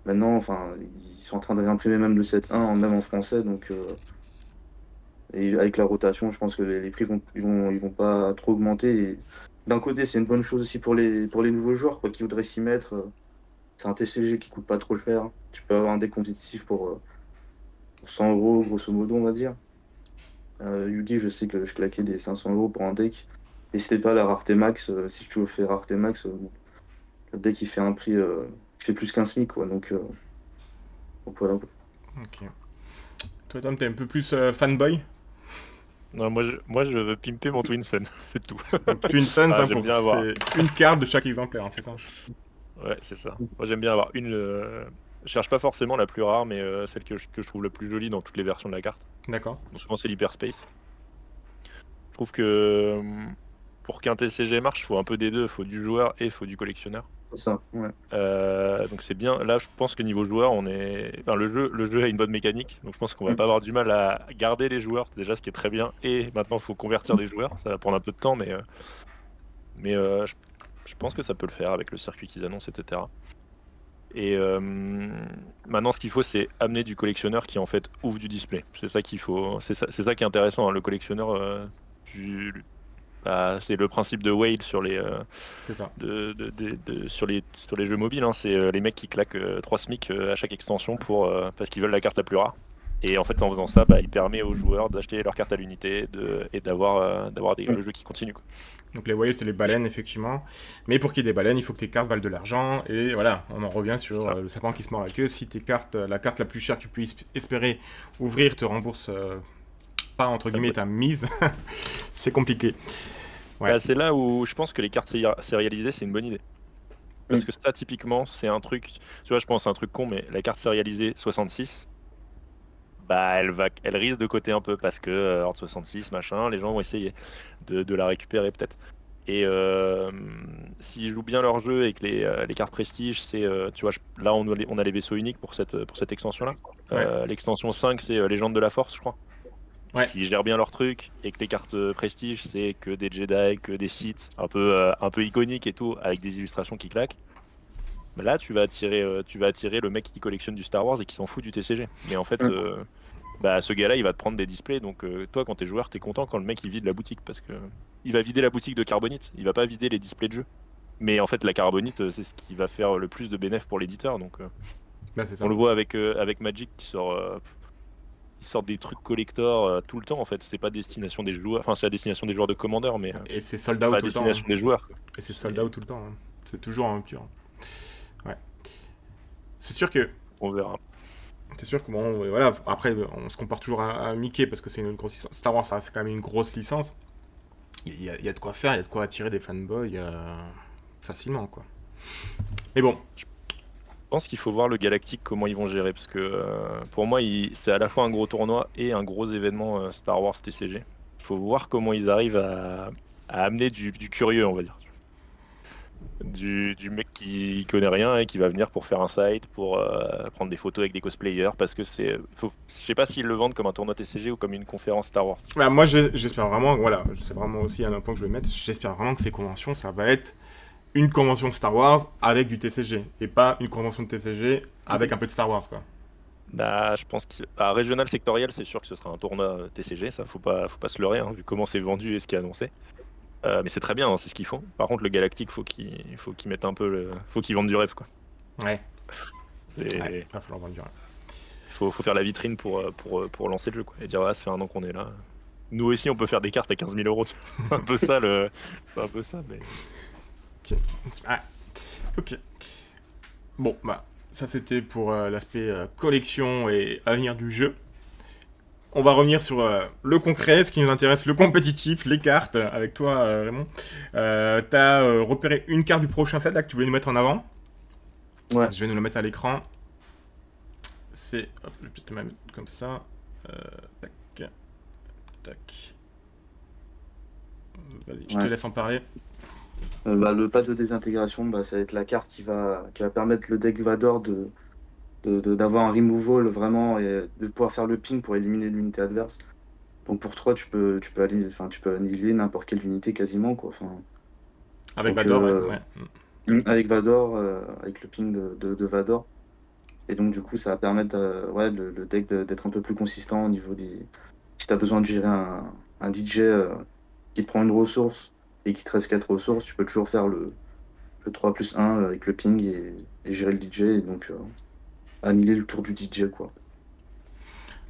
Maintenant, enfin, ils sont en train de réimprimer même le 7.1, même en français, donc... Et avec la rotation, je pense que les prix ils vont pas trop augmenter. Et d'un côté, c'est une bonne chose aussi pour les nouveaux joueurs, quoi, qui voudraient s'y mettre. C'est un TCG qui coûte pas trop cher. Tu peux avoir un deck compétitif pour 100€, grosso modo, on va dire. Yugi, je sais que je claquais des 500€ pour un deck. Et c'était pas la rareté max. Si tu veux faire rareté max, le deck il fait un prix qui fait plus qu'un SMIC, quoi. Donc voilà. Ok. Toi Tom, t'es un peu plus fanboy? Non, moi je veux pimper mon Twin Sun, c'est tout. Donc, Twin Suns, Ah, hein, j'aime bien avoir. c'est une carte de chaque exemplaire, hein, c'est ça? Ouais, c'est ça. Moi j'aime bien avoir une. Je cherche pas forcément la plus rare, mais celle que je trouve la plus jolie dans toutes les versions de la carte. D'accord. Donc souvent c'est l'Hyperspace. Je trouve que pour qu'un TCG marche, il faut un peu des deux. Il faut du joueur et il faut du collectionneur. C'est ça, ouais. Donc c'est bien. Là, je pense que niveau joueur, enfin, le jeu a une bonne mécanique. Donc je pense qu'on va Mm. pas avoir du mal à garder les joueurs, déjà, ce qui est très bien. Et maintenant, il faut convertir des joueurs. Ça va prendre un peu de temps, mais je pense que ça peut le faire avec le circuit qu'ils annoncent, etc. Et maintenant, ce qu'il faut, c'est amener du collectionneur qui en fait ouvre du display. C'est ça qu'il faut. C'est ça qui est intéressant, hein. Le collectionneur, bah, c'est le principe de Whale sur les C'est ça. sur les jeux mobiles, hein. C'est les mecs qui claquent 3 SMIC à chaque extension parce qu'ils veulent la carte la plus rare. Et en fait, en faisant ça, bah, il permet aux joueurs d'acheter leur carte à l'unité et d'avoir le jeu qui continue, quoi. Donc les whales, c'est les baleines, effectivement. Mais pour qu'il y ait des baleines, il faut que tes cartes valent de l'argent. Et voilà, on en revient sur Ça. le serpent qui se mord la queue. Si la carte la plus chère que tu peux espérer ouvrir te rembourse pas, entre guillemets, boîte. ta mise, c'est compliqué. Ouais. Bah, c'est là où je pense que les cartes sérialisées, c'est une bonne idée. Parce que ça, typiquement, c'est un truc... Tu vois, je pense à un truc con, mais la carte sérialisée 66, Bah, elle risque de coter un peu parce que Horde 66, machin, les gens vont essayer de la récupérer peut-être. Et s'ils jouent bien leur jeu et que les cartes prestige, c'est, tu vois, là on a les vaisseaux uniques pour cette extension-là. Ouais. L'extension 5, c'est Légende de la Force, je crois. Ouais. S'ils gèrent bien leur truc et que les cartes prestige, c'est que des Jedi, que des Sith, un peu iconiques et tout, avec des illustrations qui claquent. Bah là, tu vas attirer le mec qui collectionne du Star Wars et qui s'en fout du TCG. Mais en fait, bah, ce gars-là, il va te prendre des displays. Donc, toi, quand t'es joueur, t'es content quand le mec il vide la boutique parce que il va vider la boutique de carbonite. Il va pas vider les displays de jeu. Mais en fait, la carbonite, c'est ce qui va faire le plus de bénéfices pour l'éditeur. Donc, Bah, c'est ça. on le voit avec Magic qui sort. Ils sortent des trucs collector tout le temps en fait. C'est pas destination des joueurs. Enfin, c'est à destination des joueurs de Commander, mais Et c'est sold pas out à tout le temps. destination des joueurs. Et c'est sold out tout le temps. C'est toujours en rupture. Ouais. C'est sûr que. On verra. C'est sûr que bon, voilà. Après, on se compare toujours à Mickey parce que c'est une grosse licence. Star Wars, c'est quand même une grosse licence. Il y a de quoi faire, il y a de quoi attirer des fanboys facilement, quoi. Mais bon. Je pense qu'il faut voir le Galactique comment ils vont gérer parce que pour moi c'est à la fois un gros tournoi et un gros événement Star Wars TCG. Il faut voir comment ils arrivent à amener du curieux, on va dire. Du mec qui connaît rien et qui va venir pour faire un site, pour prendre des photos avec des cosplayers parce que je sais pas s'ils le vendent comme un tournoi TCG ou comme une conférence Star Wars. Bah, moi, j'espère vraiment, voilà, c'est vraiment aussi un point que je veux mettre, j'espère vraiment que ces conventions, ça va être une convention de Star Wars avec du TCG, et pas une convention de TCG avec un peu de Star Wars, quoi. Bah, je pense qu'à régional sectoriel, c'est sûr que ce sera un tournoi TCG, ça faut pas se leurrer, hein, vu comment c'est vendu et ce qui est annoncé. Mais c'est très bien, hein, c'est ce qu'ils font. Par contre, le Galactique, faut qu'ils mettent un peu faut qu'ils vendent du rêve, quoi. Ouais. Ouais, va falloir vendre du rêve. Faut faire la vitrine pour lancer le jeu, quoi. Et dire, ah, ça fait un an qu'on est là. Nous aussi, on peut faire des cartes à 15 000 euros. C'est un peu ça, mais... Ok. Ah. Ok. Bon, bah, ça c'était pour l'aspect collection et avenir du jeu. On va revenir sur le concret, ce qui nous intéresse, le compétitif, les cartes, avec toi, Raymond. T'as repéré une carte du prochain set là que tu voulais nous mettre en avant. Ouais. Je vais nous la mettre à l'écran. C'est... Hop, je vais peut-être la mettre comme ça. Tac. Tac. Vas-y, je te laisse en parler. Le pass de désintégration, bah, ça va être la carte qui va permettre le deck Vador d'avoir un removal vraiment et de pouvoir faire le ping pour éliminer l'unité adverse. Donc pour toi, tu peux annihiler n'importe quelle unité quasiment, quoi. Enfin, avec donc, Vador, ouais. avec Vador, avec le ping de Vador. Et donc du coup, ça va permettre le deck d'être un peu plus consistant au niveau des... Si tu as besoin de gérer un DJ qui te prend une ressource et qui te reste 4 ressources, tu peux toujours faire le 3+1 avec le ping et gérer le DJ et donc annihiler le tour du DJ, quoi.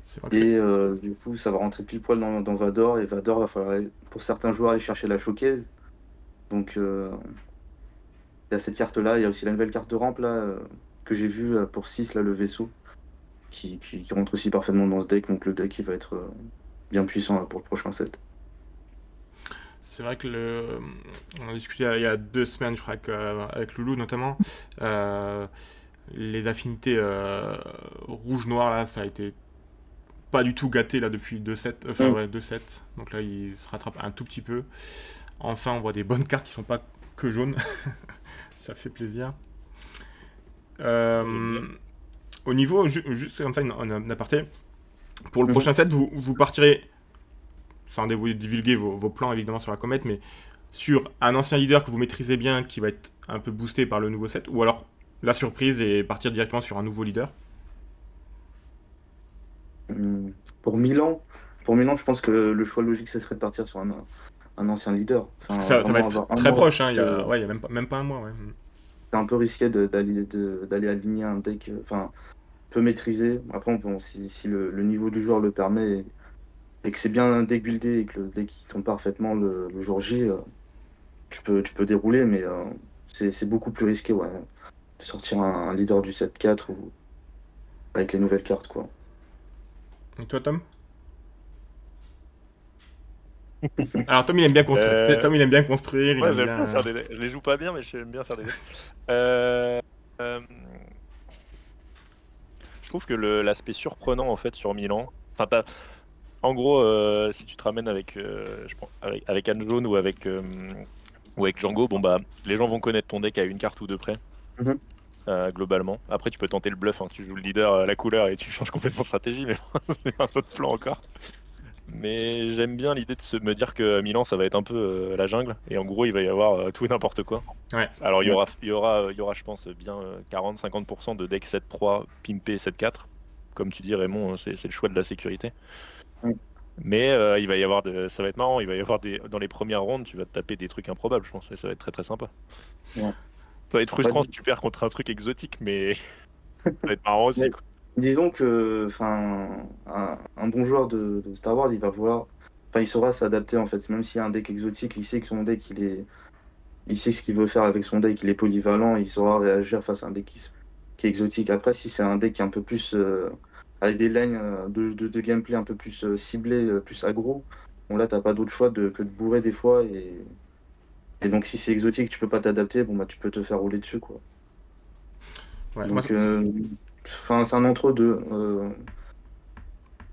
C'est vrai que Et du coup, ça va rentrer pile poil dans Vador, et Vador va falloir, pour certains joueurs, aller chercher la showcase. Donc il y a cette carte-là, il y a aussi la nouvelle carte de rampe là, que j'ai vue pour 6, là, le vaisseau, qui rentre aussi parfaitement dans ce deck, donc le deck il va être bien puissant là, pour le prochain set. C'est vrai que on a discuté il y a 2 semaines, je crois, avec Loulou notamment. Les affinités rouge-noir, là, ça a été pas du tout gâté là depuis 2 sets. Enfin, ouais, 2 sets. Donc là, il se rattrape un tout petit peu. Enfin, on voit des bonnes cartes qui sont pas que jaunes. Ça fait plaisir. Au niveau, juste comme ça, en aparté, pour le prochain set, vous partirez, sans vous divulguer vos plans évidemment sur la comète, mais sur un ancien leader que vous maîtrisez bien, qui va être un peu boosté par le nouveau set, ou alors la surprise et partir directement sur un nouveau leader. Pour Milan, je pense que le choix logique, ce serait de partir sur un ancien leader. Enfin, ça va être très proche, hein, il y a même pas un mois. Ouais. C'est un peu risqué d'aller aligner un deck, enfin, peu maîtrisé. Après, si le niveau du joueur le permet et que c'est bien un deck buildé et que le deck il tombe parfaitement le jour J, tu peux dérouler, mais c'est beaucoup plus risqué, ouais, de sortir un leader du 7-4 ou avec les nouvelles cartes, quoi. Et toi, Tom? Alors, Tom, il aime bien construire. Tom, il aime bien construire. Ouais, j'aime bien faire des decks. Je les joue pas bien, mais j'aime bien faire des decks. Je Je trouve que l'aspect surprenant en fait sur Milan, enfin en gros, si tu te ramènes avec, avec Anne Jaune ou avec Django, bon bah les gens vont connaître ton deck à une carte ou deux près. Mhm. Globalement. Après, tu peux tenter le bluff, hein. Tu joues le leader, la couleur et tu changes complètement de stratégie, mais c'est un autre plan encore. Mais j'aime bien l'idée de me dire que Milan, ça va être un peu la jungle, et en gros, il va y avoir tout et n'importe quoi. Ouais. Alors, il y aura, je pense, bien 40-50% de deck 7-3, pimpé 7-4. Comme tu dis, Raymond, c'est le choix de la sécurité. Mm. Mais il va y avoir ça va être marrant, il va y avoir dans les premières rondes, tu vas te taper des trucs improbables, je pense, et ça va être très très sympa. Ouais. Ça va être frustrant Ouais. si tu perds contre un truc exotique, mais ça va être marrant aussi, Ouais. quoi. Disons que un bon joueur de Star Wars, il va voir, enfin, il saura s'adapter en fait. Même s'il y a un deck exotique, il sait que son deck, il sait ce qu'il veut faire avec son deck, il est polyvalent, il saura réagir face à un deck qui est exotique. Après, si c'est un deck qui est un peu plus avec des lignes de gameplay un peu plus ciblées, plus aggro, bon là, t'as pas d'autre choix que de bourrer des fois. Et donc, si c'est exotique, tu peux pas t'adapter, bon bah tu peux te faire rouler dessus, quoi. Ouais, moi, Donc, c'est un entre-deux.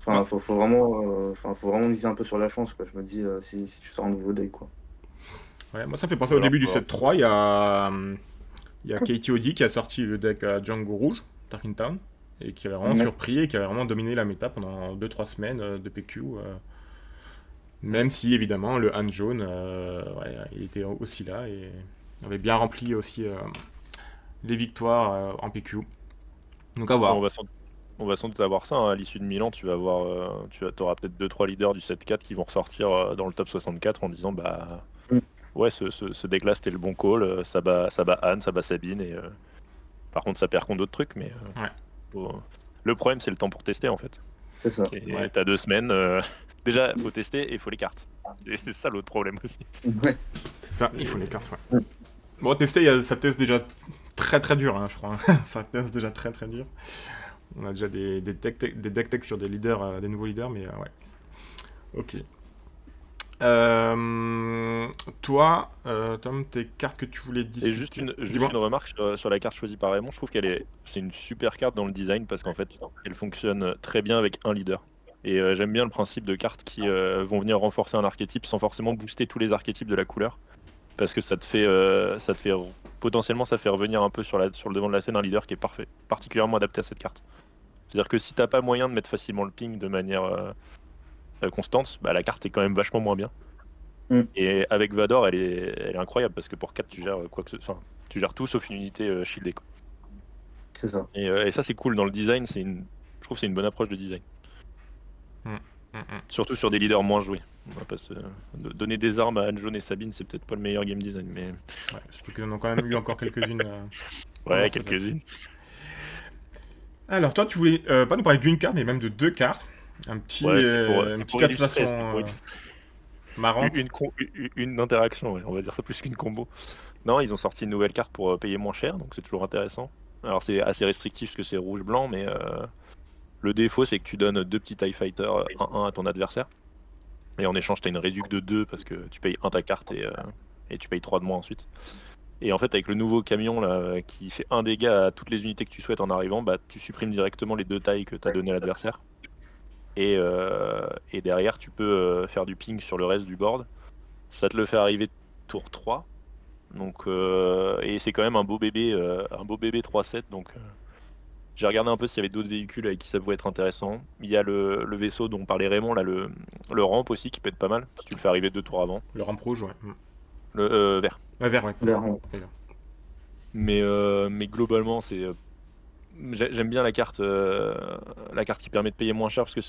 moi- Faut vraiment miser un peu sur la chance, quoi. Je me dis, si tu sors un nouveau deck, quoi. ouais, moi, ça me fait penser au début du 7-3. Il y a Katie Audi qui a sorti le deck à Django Rouge, Tarkin Town, et qui avait vraiment Ouais. surpris et qui avait vraiment dominé la méta pendant 2-3 semaines de PQ. Même si, évidemment, le Han jaune, ouais, il était aussi là et avait bien rempli aussi les victoires en PQ. Donc à voir. On va sans doute avoir ça, hein. À l'issue de Milan, tu vas avoir, auras peut-être 2-3 leaders du 7-4 qui vont ressortir dans le top 64 en disant bah Mm. ouais, ce deck-là c'était le bon call, ça bat Anne, ça bat Sabine, et par contre ça perd contre d'autres trucs, mais Ouais. le problème c'est le temps pour tester en fait. C'est ça. Et Ouais. t'as 2 semaines, déjà faut tester et il faut les cartes. Et c'est ça l'autre problème aussi. Ouais. C'est ça, il faut les cartes, ouais. Bon, tester, ça teste déjà très très dur, hein, je crois. Ça teste déjà très très dur. On a déjà des deck tech sur des leaders, des nouveaux leaders, mais ouais. Ok. Toi, Tom, tes cartes que tu voulais discuter. Et juste une remarque sur la carte choisie par Raymond, je trouve c'est une super carte dans le design parce qu'en fait, elle fonctionne très bien avec un leader. Et j'aime bien le principe de cartes qui vont venir renforcer un archétype sans forcément booster tous les archétypes de la couleur. Parce que potentiellement, ça fait revenir un peu sur le devant de la scène un leader qui est parfait, particulièrement adapté à cette carte. C'est-à-dire que si t'as pas moyen de mettre facilement le ping de manière constante, bah, la carte est quand même vachement moins bien. Mm. Et avec Vador, elle est incroyable parce que pour 4, tu gères tu gères tout sauf une unité shieldée, quoi. C'est ça. Et ça, c'est cool dans le design. Je trouve que c'est une bonne approche de design. Surtout sur des leaders moins joués. On va pas donner des armes à Anne Jaune et Sabine, c'est peut-être pas le meilleur game design, mais Ouais, surtout qu'ils en ont quand même eu encore quelques-unes. ouais, Non, c'est quelques-unes. Alors, toi, tu voulais pas nous parler d'une carte, mais même de deux cartes. Un petit, Ouais, une petite association marrante. Une interaction, ouais, on va dire ça plus qu'une combo. Non, ils ont sorti une nouvelle carte pour payer moins cher, donc c'est toujours intéressant. Alors c'est assez restrictif parce que c'est rouge-blanc, mais le défaut c'est que tu donnes 2 petits TIE Fighter 1-1 à ton adversaire. Et en échange, tu as une réduc de 2 parce que tu payes 1 ta carte et tu payes 3 de moins ensuite. Et en fait, avec le nouveau camion là, qui fait 1 dégât à toutes les unités que tu souhaites en arrivant, bah, tu supprimes directement les 2 tailles que tu as donné à l'adversaire. Et derrière, tu peux faire du ping sur le reste du board. Ça te le fait arriver tour 3. Donc, et c'est quand même un beau bébé 3-7. Donc, j'ai regardé un peu s'il y avait d'autres véhicules avec qui ça pouvait être intéressant. Il y a le vaisseau dont parlait Raymond, là, le ramp aussi, qui peut être pas mal, si tu le fais arriver 2 tours avant. Le ramp rouge, ouais. Le vert. Vert, ouais. Vert, ouais. Mais globalement, j'aime bien la carte qui permet de payer moins cher parce que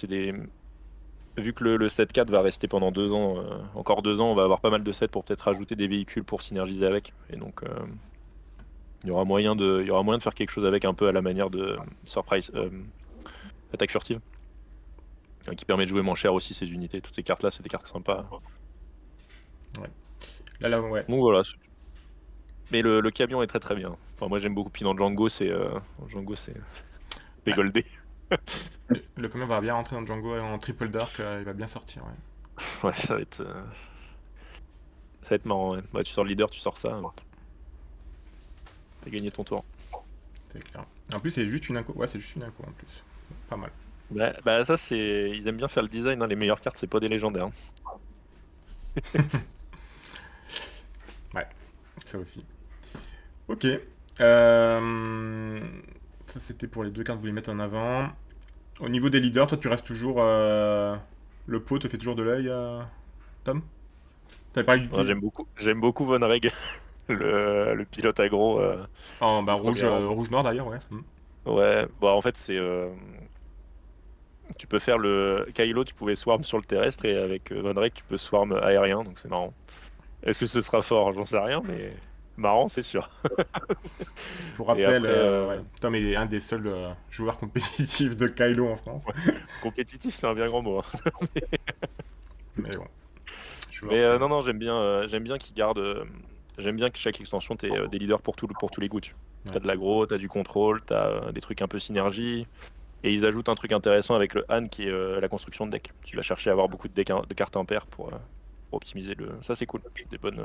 vu que le 7-4 va rester pendant 2 ans, encore 2 ans, on va avoir pas mal de sets pour peut-être rajouter des véhicules pour synergiser avec. Et donc, il y aura moyen de faire quelque chose avec un peu à la manière de Surprise Attaque Furtive, qui permet de jouer moins cher aussi ces unités. Toutes ces cartes-là, c'est des cartes sympas. Ouais. Là, ouais. Donc voilà. Mais le camion est très très bien. Enfin, moi j'aime beaucoup. Puis dans Django, c'est goldé. Le camion va bien rentrer dans Django en triple dark, il va bien sortir, ouais. Ouais, ça va être marrant. Ouais. Bah, tu sors le leader, tu sors ça. T'as gagné ton tour. C'est clair. En plus, c'est juste une inco. Ouais, c'est juste une inco en plus. Pas mal. Bah, ça, c'est. Ils aiment bien faire le design, hein. Les meilleures cartes, c'est pas des légendaires, hein. Ouais, ça aussi. Ok. Ça, c'était pour les deux cartes que vous voulez mettre en avant. Au niveau des leaders, toi, tu restes toujours. Le pot te fait toujours de l'œil, Tom? T'avais parlé Ouais, du. j'aime beaucoup Von Reg, le pilote aggro. Oh, bah, du premier round. rouge-noir d'ailleurs, ouais. Ouais, bah en fait, c'est. Tu peux faire le. Kylo, tu pouvais swarm sur le terrestre, et avec Von Reg, tu peux swarm aérien, donc c'est marrant. Est-ce que ce sera fort? J'en sais rien, mais marrant, c'est sûr. Pour Et rappel, après, ouais, Tom est un des seuls joueurs compétitifs de Kylo en France. compétitif, c'est un bien grand mot, hein. Mais bon. Mais non, non, j'aime bien qu'ils gardent. J'aime bien que chaque extension, t'aies des leaders pour tous les goûts. Ouais. T'as de l'aggro, t'as du contrôle, t'as des trucs un peu synergie. Et ils ajoutent un truc intéressant avec le Han qui est la construction de deck. Tu vas chercher à avoir beaucoup de, de cartes impaires pour optimiser le. Ça, c'est cool. Des bonnes.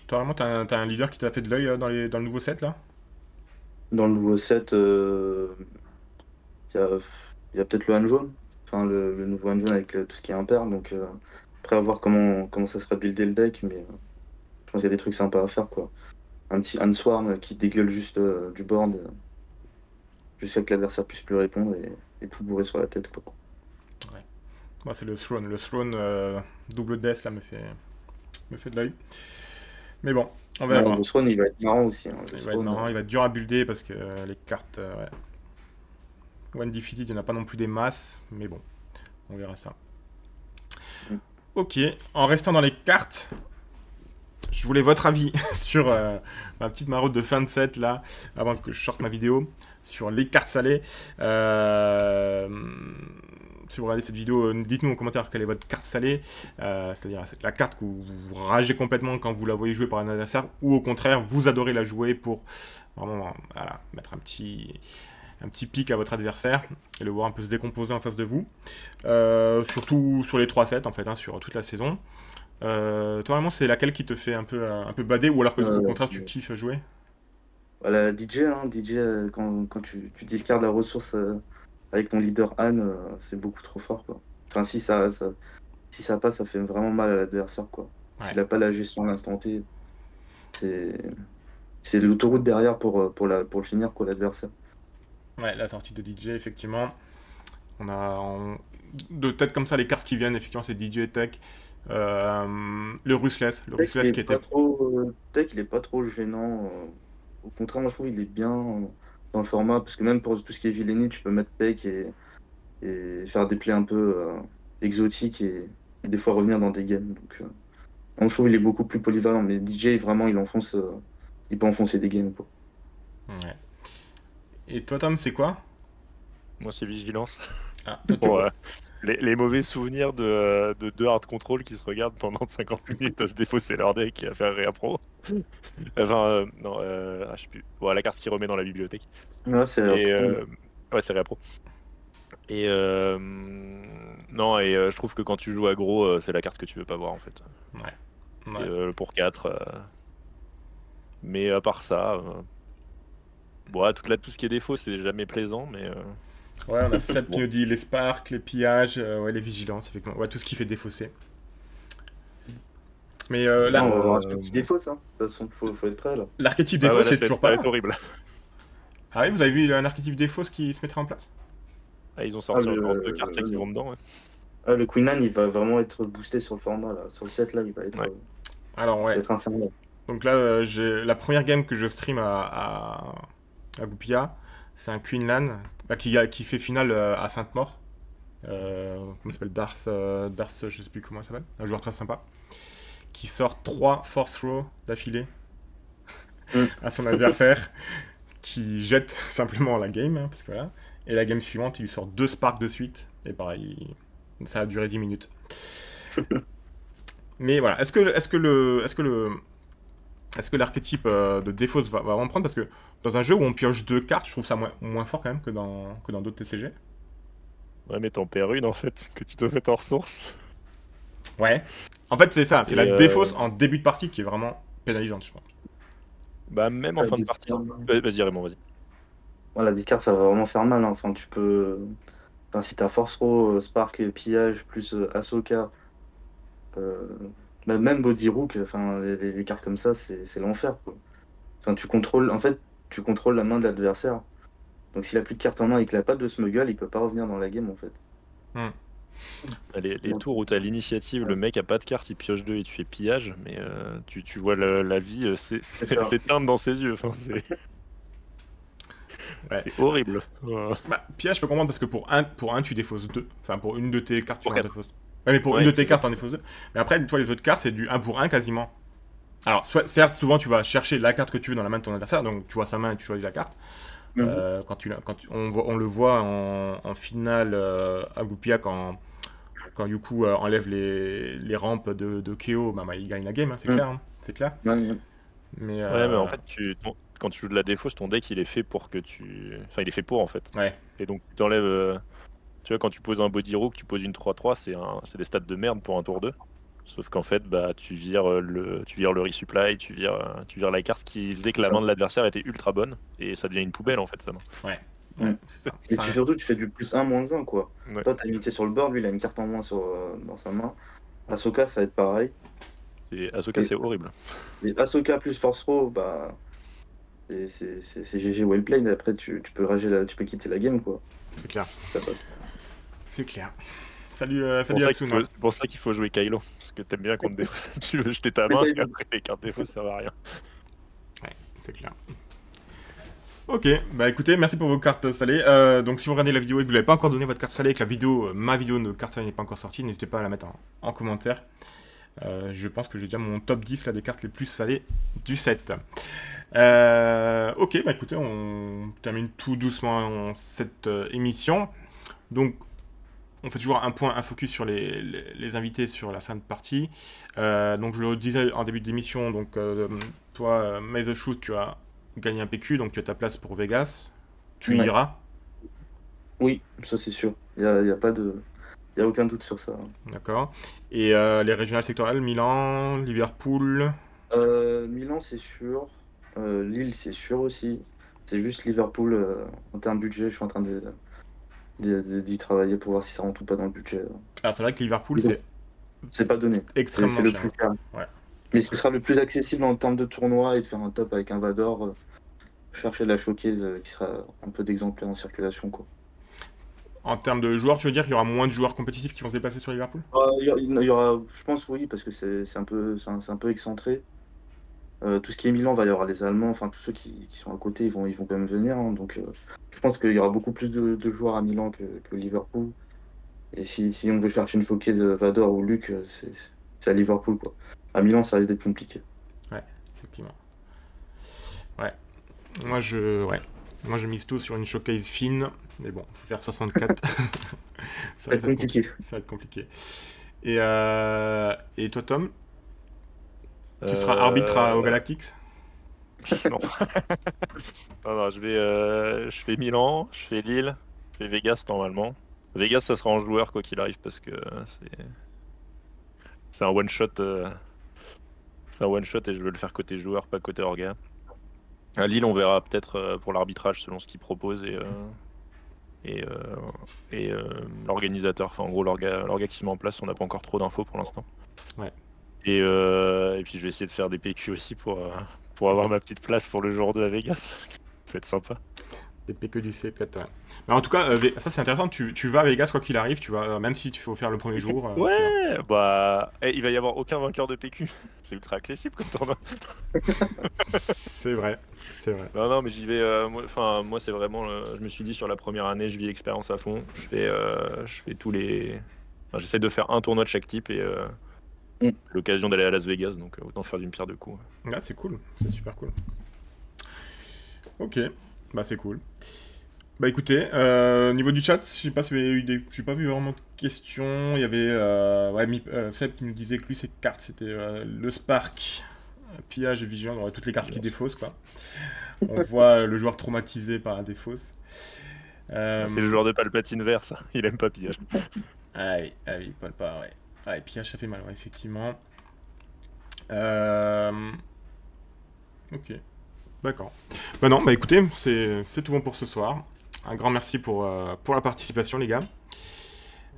Toi, vraiment, t'as un leader qui t'a fait de l'œil dans le nouveau set là? Dans le nouveau set, il y a, il y a peut-être le Han jaune. Enfin, le nouveau Han jaune avec tout ce qui est impair. Donc, après, à voir comment ça sera buildé le deck. Mais je pense qu'il y a des trucs sympas à faire, quoi. Un petit Han Swarm qui dégueule juste du board, jusqu'à que l'adversaire puisse plus répondre et tout bourrer sur la tête, quoi. Moi, c'est le Throne. Le Throne double death là me fait de l'œil. Mais bon, on va voir. Le Swan, il va être marrant aussi, hein. Le Il va être Swan, marrant, il va être dur à builder parce que les cartes. Ouais. One Defeated, il n'y en a pas non plus des masses, mais bon, on verra ça. Mm. Ok, en restant dans les cartes, je voulais votre avis sur ma petite maraude de fin de set là, avant que je sorte ma vidéo, sur les cartes salées. Si vous regardez cette vidéo, dites-nous en commentaire quelle est votre carte salée, c'est-à-dire la carte que vous ragez complètement quand vous la voyez jouer par un adversaire, ou au contraire, vous adorez la jouer pour vraiment voilà, mettre un petit pic à votre adversaire et le voir un peu se décomposer en face de vous. Surtout sur les 3 sets en fait, hein, sur toute la saison. Toi vraiment, c'est laquelle qui te fait un peu bader, ou alors que au contraire tu kiffes jouer? Voilà, DJ, hein, DJ, quand tu discardes la ressource avec ton leader Han, c'est beaucoup trop fort, quoi. Enfin, si ça passe, ça fait vraiment mal à l'adversaire, quoi. Ouais. S'il n'a pas la gestion à l'instant T, c'est l'autoroute derrière pour le finir, quoi, l'adversaire. Ouais, la sortie de DJ, effectivement. On a de tête comme ça les cartes qui viennent, effectivement, c'est DJ Tech. Le Ruthless qui était. Tech, il est pas trop gênant. Au contraire, moi je trouve qu'il est bien dans le format, parce que même pour tout ce qui est villainy, tu peux mettre Tech et faire des plays un peu exotiques et des fois revenir dans des games. Donc, moi, je trouve qu'il est beaucoup plus polyvalent, mais DJ, vraiment, il peut enfoncer des games, quoi. Ouais. Et toi, Tom, c'est quoi? Moi, c'est Vigilance. Ah, Pour les mauvais souvenirs de deux hard control qui se regardent pendant 50 minutes à se défausser leur deck et à faire réappro. Enfin, non, je sais plus. Bon, la carte qui remet dans la bibliothèque. Ouais, c'est ouais, c'est réappro. Et non, et je trouve que quand tu joues aggro, c'est la carte que tu veux pas voir en fait. Ouais. Et, pour 4. Mais à part ça, bon, tout ce qui est défaut, c'est jamais plaisant, mais. Ouais, on a 7 qui nous dit les sparks, les pillages, ouais, les vigilances, effectivement. Ouais, tout ce qui fait défausser. Mais là. on va voir un petit défaut, ça. De toute façon, faut être prêt, là. L'archétype défaut, c'est toujours pas là. C'est horrible. Ah oui, vous avez vu un archétype défaut qui se mettrait en place? Ah, ils ont sorti encore 2 cartes là qui vont dedans. Ouais. Ah, le Queen Anne, il va vraiment être boosté sur le format, là. Sur le set, là, il va être, Alors, ouais. être infernal. Donc là, j'ai la première game que je stream à Goupilla, c'est un Queenlan qui fait finale à Sainte-Maure. Comment il s'appelle? Darth, je sais plus comment il s'appelle. Un joueur très sympa. Qui sort 3 force throw d'affilée à son adversaire, qui jette simplement la game, hein, parce que voilà. Et la game suivante, il lui sort 2 sparks de suite. Et pareil, ça a duré 10 minutes. Mais voilà, est-ce que l'archétype de défausse va vraiment prendre? Parce que dans un jeu où on pioche 2 cartes, je trouve ça moins fort quand même que dans d'autres TCG. Ouais, mais t'en perds une en fait, que tu dois mettre en ressources. Ouais. En fait, c'est ça, c'est la défausse en début de partie qui est vraiment pénalisante, je pense. Bah, même en fin de partie. Vas-y, Raymond, vas-y. Voilà, des cartes, ça va vraiment faire mal, hein. Enfin, tu peux. Enfin, si t'as Force Throw, Spark, Pillage, plus Ahsoka, euh, même Body Rook, enfin, les cartes comme ça, c'est l'enfer, quoi. Enfin, en fait, tu contrôles la main de l'adversaire. Donc, s'il a plus de cartes en main et qu'il a pas de smuggle, il peut pas revenir dans la game, en fait. Hmm. Les tours où t'as l'initiative, le mec a pas de carte, il pioche 2 et tu fais pillage, mais tu vois la vie ça. s'éteindre dans ses yeux. Enfin, Ouais. c'est horrible. Bah, pillage, je peux comprendre parce que pour un tu défausses 2. Enfin, pour une de tes cartes, tu Pour en quatre. défausses. Ouais, mais pour Ouais, une de tes c'est cartes, t'en défausses 2. Mais après, toi, les autres cartes, c'est du 1 pour 1 quasiment. Alors, certes, souvent, tu vas chercher la carte que tu veux dans la main de ton adversaire, donc tu vois sa main et tu choisis la carte. Mhm. On le voit en finale à Goupia quand Yuku enlève les rampes de Keo, bah, il gagne la game, hein, c'est Mhm. clair. Hein, c'est clair. Ouais. Mais, Ouais, mais en fait, quand tu joues de la défausse, ton deck il est fait pour que tu. Enfin, il est fait pour en fait. ouais, Et donc, tu t'enlèves. Tu vois, quand tu poses un body rook, tu poses une 3-3, c'est des stats de merde pour un tour 2. Sauf qu'en fait, bah, tu vires le resupply, tu vires la carte qui faisait que la main de l'adversaire était ultra bonne. Et ça devient une poubelle en fait, sa main. ouais. Mhm. C'est ça. Et Ça- surtout, tu fais du plus 1, moins 1, quoi. Ouais. Toi, t'as unité sur le board, lui, il a une carte en moins dans sa main. Ahsoka, ça va être pareil. Ahsoka, c'est horrible. Et Ahsoka plus Force Throw, bah, c'est GG well played. Après, tu peux quitter la game, quoi. c'est clair. Ça passe. C'est clair. Salut, C'est pour salut ça Asuna. c'est pour ça qu'il faut jouer Kylo. Parce que t'aimes bien contre défausse. Tu veux jeter ta main et après les cartes défausse, ça va à rien. C'est clair. Ok, bah écoutez, merci pour vos cartes salées. Donc si vous regardez la vidéo et que vous n'avez pas encore donné votre carte salée et que la vidéo, ma vidéo de carte salée n'est pas encore sortie, n'hésitez pas à la mettre en commentaire. Je pense que j'ai déjà mon top 10 là, des cartes les plus salées du set. Ok, bah écoutez, on termine tout doucement cette émission. Donc, on fait toujours un focus sur les invités sur la fin de partie. Donc, je le disais en début d'émission, donc toi, Maze the Shoot, tu as gagné un PQ, donc tu as ta place pour Vegas. Tu Ouais. iras. Oui, ça c'est sûr. Il y a pas de... Y a aucun doute sur ça. D'accord. Et les régionales sectorielles, Milan, Liverpool. Milan, c'est sûr. Lille, c'est sûr aussi. C'est juste Liverpool, en termes de budget, je suis en train d'y travailler pour voir si ça rentre ou pas dans le budget. Ah, c'est vrai que Liverpool, Donc, c'est pas donné. extrêmement C'est le cher. plus cher. Ouais. Mais ce sera le plus accessible en termes de tournoi et de faire un top avec un Vador. Chercher la showcase qui sera un peu d'exemplaires en circulation, quoi. En termes de joueurs, tu veux dire qu'il y aura moins de joueurs compétitifs qui vont se déplacer sur Liverpool? Il y aura, je pense, oui, parce que c'est un peu excentré. Tout ce qui est Milan, va y avoir les Allemands, enfin tous ceux qui sont à côté, ils vont quand même venir, hein. Donc je pense qu'il y aura beaucoup plus de joueurs à Milan que Liverpool. Et si on veut chercher une showcase Vador ou Luc, c'est à Liverpool, quoi. À Milan, ça risque d'être compliqué. Ouais, effectivement. Ouais. Moi, je mise tout sur une showcase fine. Mais bon, faut faire 64. Ça va être compliqué. Ça va être compliqué. Et toi, Tom? Tu seras arbitre au Galactics? Non. Non, je fais Milan, je fais Lille, je fais Vegas normalement. Vegas, ça sera en joueur quoi qu'il arrive parce que c'est un one shot. C'est un one shot et je veux le faire côté joueur, pas côté orga. À Lille, on verra peut-être pour l'arbitrage selon ce qu'ils proposent et l'organisateur. Enfin, en gros, l'orga qui se met en place, on n'a pas encore trop d'infos pour l'instant. Ouais. Et puis je vais essayer de faire des PQ aussi pour avoir ma petite place pour le jour 2 à Vegas parce que ça peut être sympa. Des PQ du C, peut-être. Ouais. Mais en tout cas, ça c'est intéressant. Tu vas à Vegas quoi qu'il arrive. Tu vas, même si tu faut faire le premier jour. Tu vas. Ouais, bah, il va y avoir aucun vainqueur de PQ. C'est ultra accessible comme tournoi. C'est vrai, c'est vrai. Non, mais j'y vais. Moi, c'est vraiment. Je me suis dit sur la première année, je vis l'expérience à fond. Je fais tous les. Enfin, j'essaie de faire un tournoi de chaque type et l'occasion d'aller à Las Vegas, donc autant faire d'une pierre deux coups. Ah, c'est cool, c'est super cool. Ok, bah c'est cool. Bah écoutez, niveau du chat, je sais pas s'il y avait eu des... J'ai pas vu vraiment de questions. Il y avait Seb qui nous disait que lui, ses cartes, c'était le Spark, pillage et vigilance, on aurait toutes les cartes qui défaussent, quoi. On voit le joueur traumatisé par la défausse. C'est le joueur de Palpatine vert, ça. Il aime pas pillage. Ah oui, pas, ouais. Ouais, pillage, ça fait mal, ouais, effectivement. Ok. D'accord. Bah non, bah écoutez, c'est tout bon pour ce soir. Un grand merci pour la participation, les gars.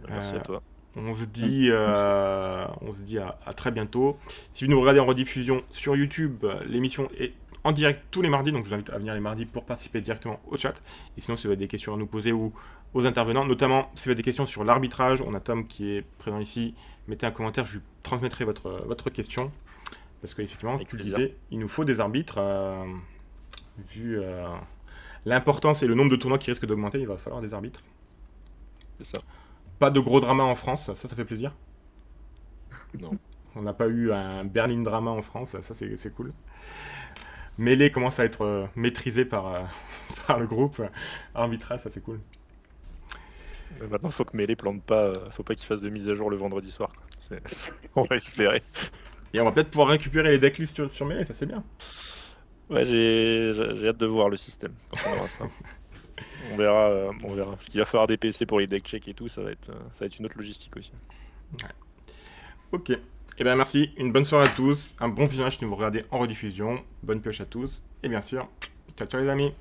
Merci à toi. On se dit à très bientôt. Si vous nous regardez en rediffusion sur YouTube, l'émission est en direct tous les mardis, donc je vous invite à venir les mardis pour participer directement au chat. Et sinon, si vous avez des questions à nous poser ou aux intervenants, notamment si vous avez des questions sur l'arbitrage, on a Tom qui est présent ici. Mettez un commentaire, je lui transmettrai votre question. Parce qu'effectivement, tu le disais, il nous faut des arbitres. Vu l'importance et le nombre de tournois qui risquent d'augmenter, il va falloir des arbitres. C'est ça. Pas de gros drama en France, ça fait plaisir. Non. On n'a pas eu un Berlin drama en France, ça c'est cool. Melee commence à être maîtrisé par le groupe arbitral, ça c'est cool. Mais maintenant, faut que Melee plante pas, faut pas qu'il fasse de mise à jour le vendredi soir. On va espérer. Et on va peut-être pouvoir récupérer les decklists sur Melee, ça c'est bien. Ouais, j'ai hâte de voir le système quand on aura ça. On verra. Parce qu'il va falloir des PC pour les deck checks et tout, ça va être une autre logistique aussi. Ouais. Ok. Eh bien merci, une bonne soirée à tous, un bon visionnage si vous regardez en rediffusion, bonne pioche à tous, et bien sûr, ciao ciao les amis.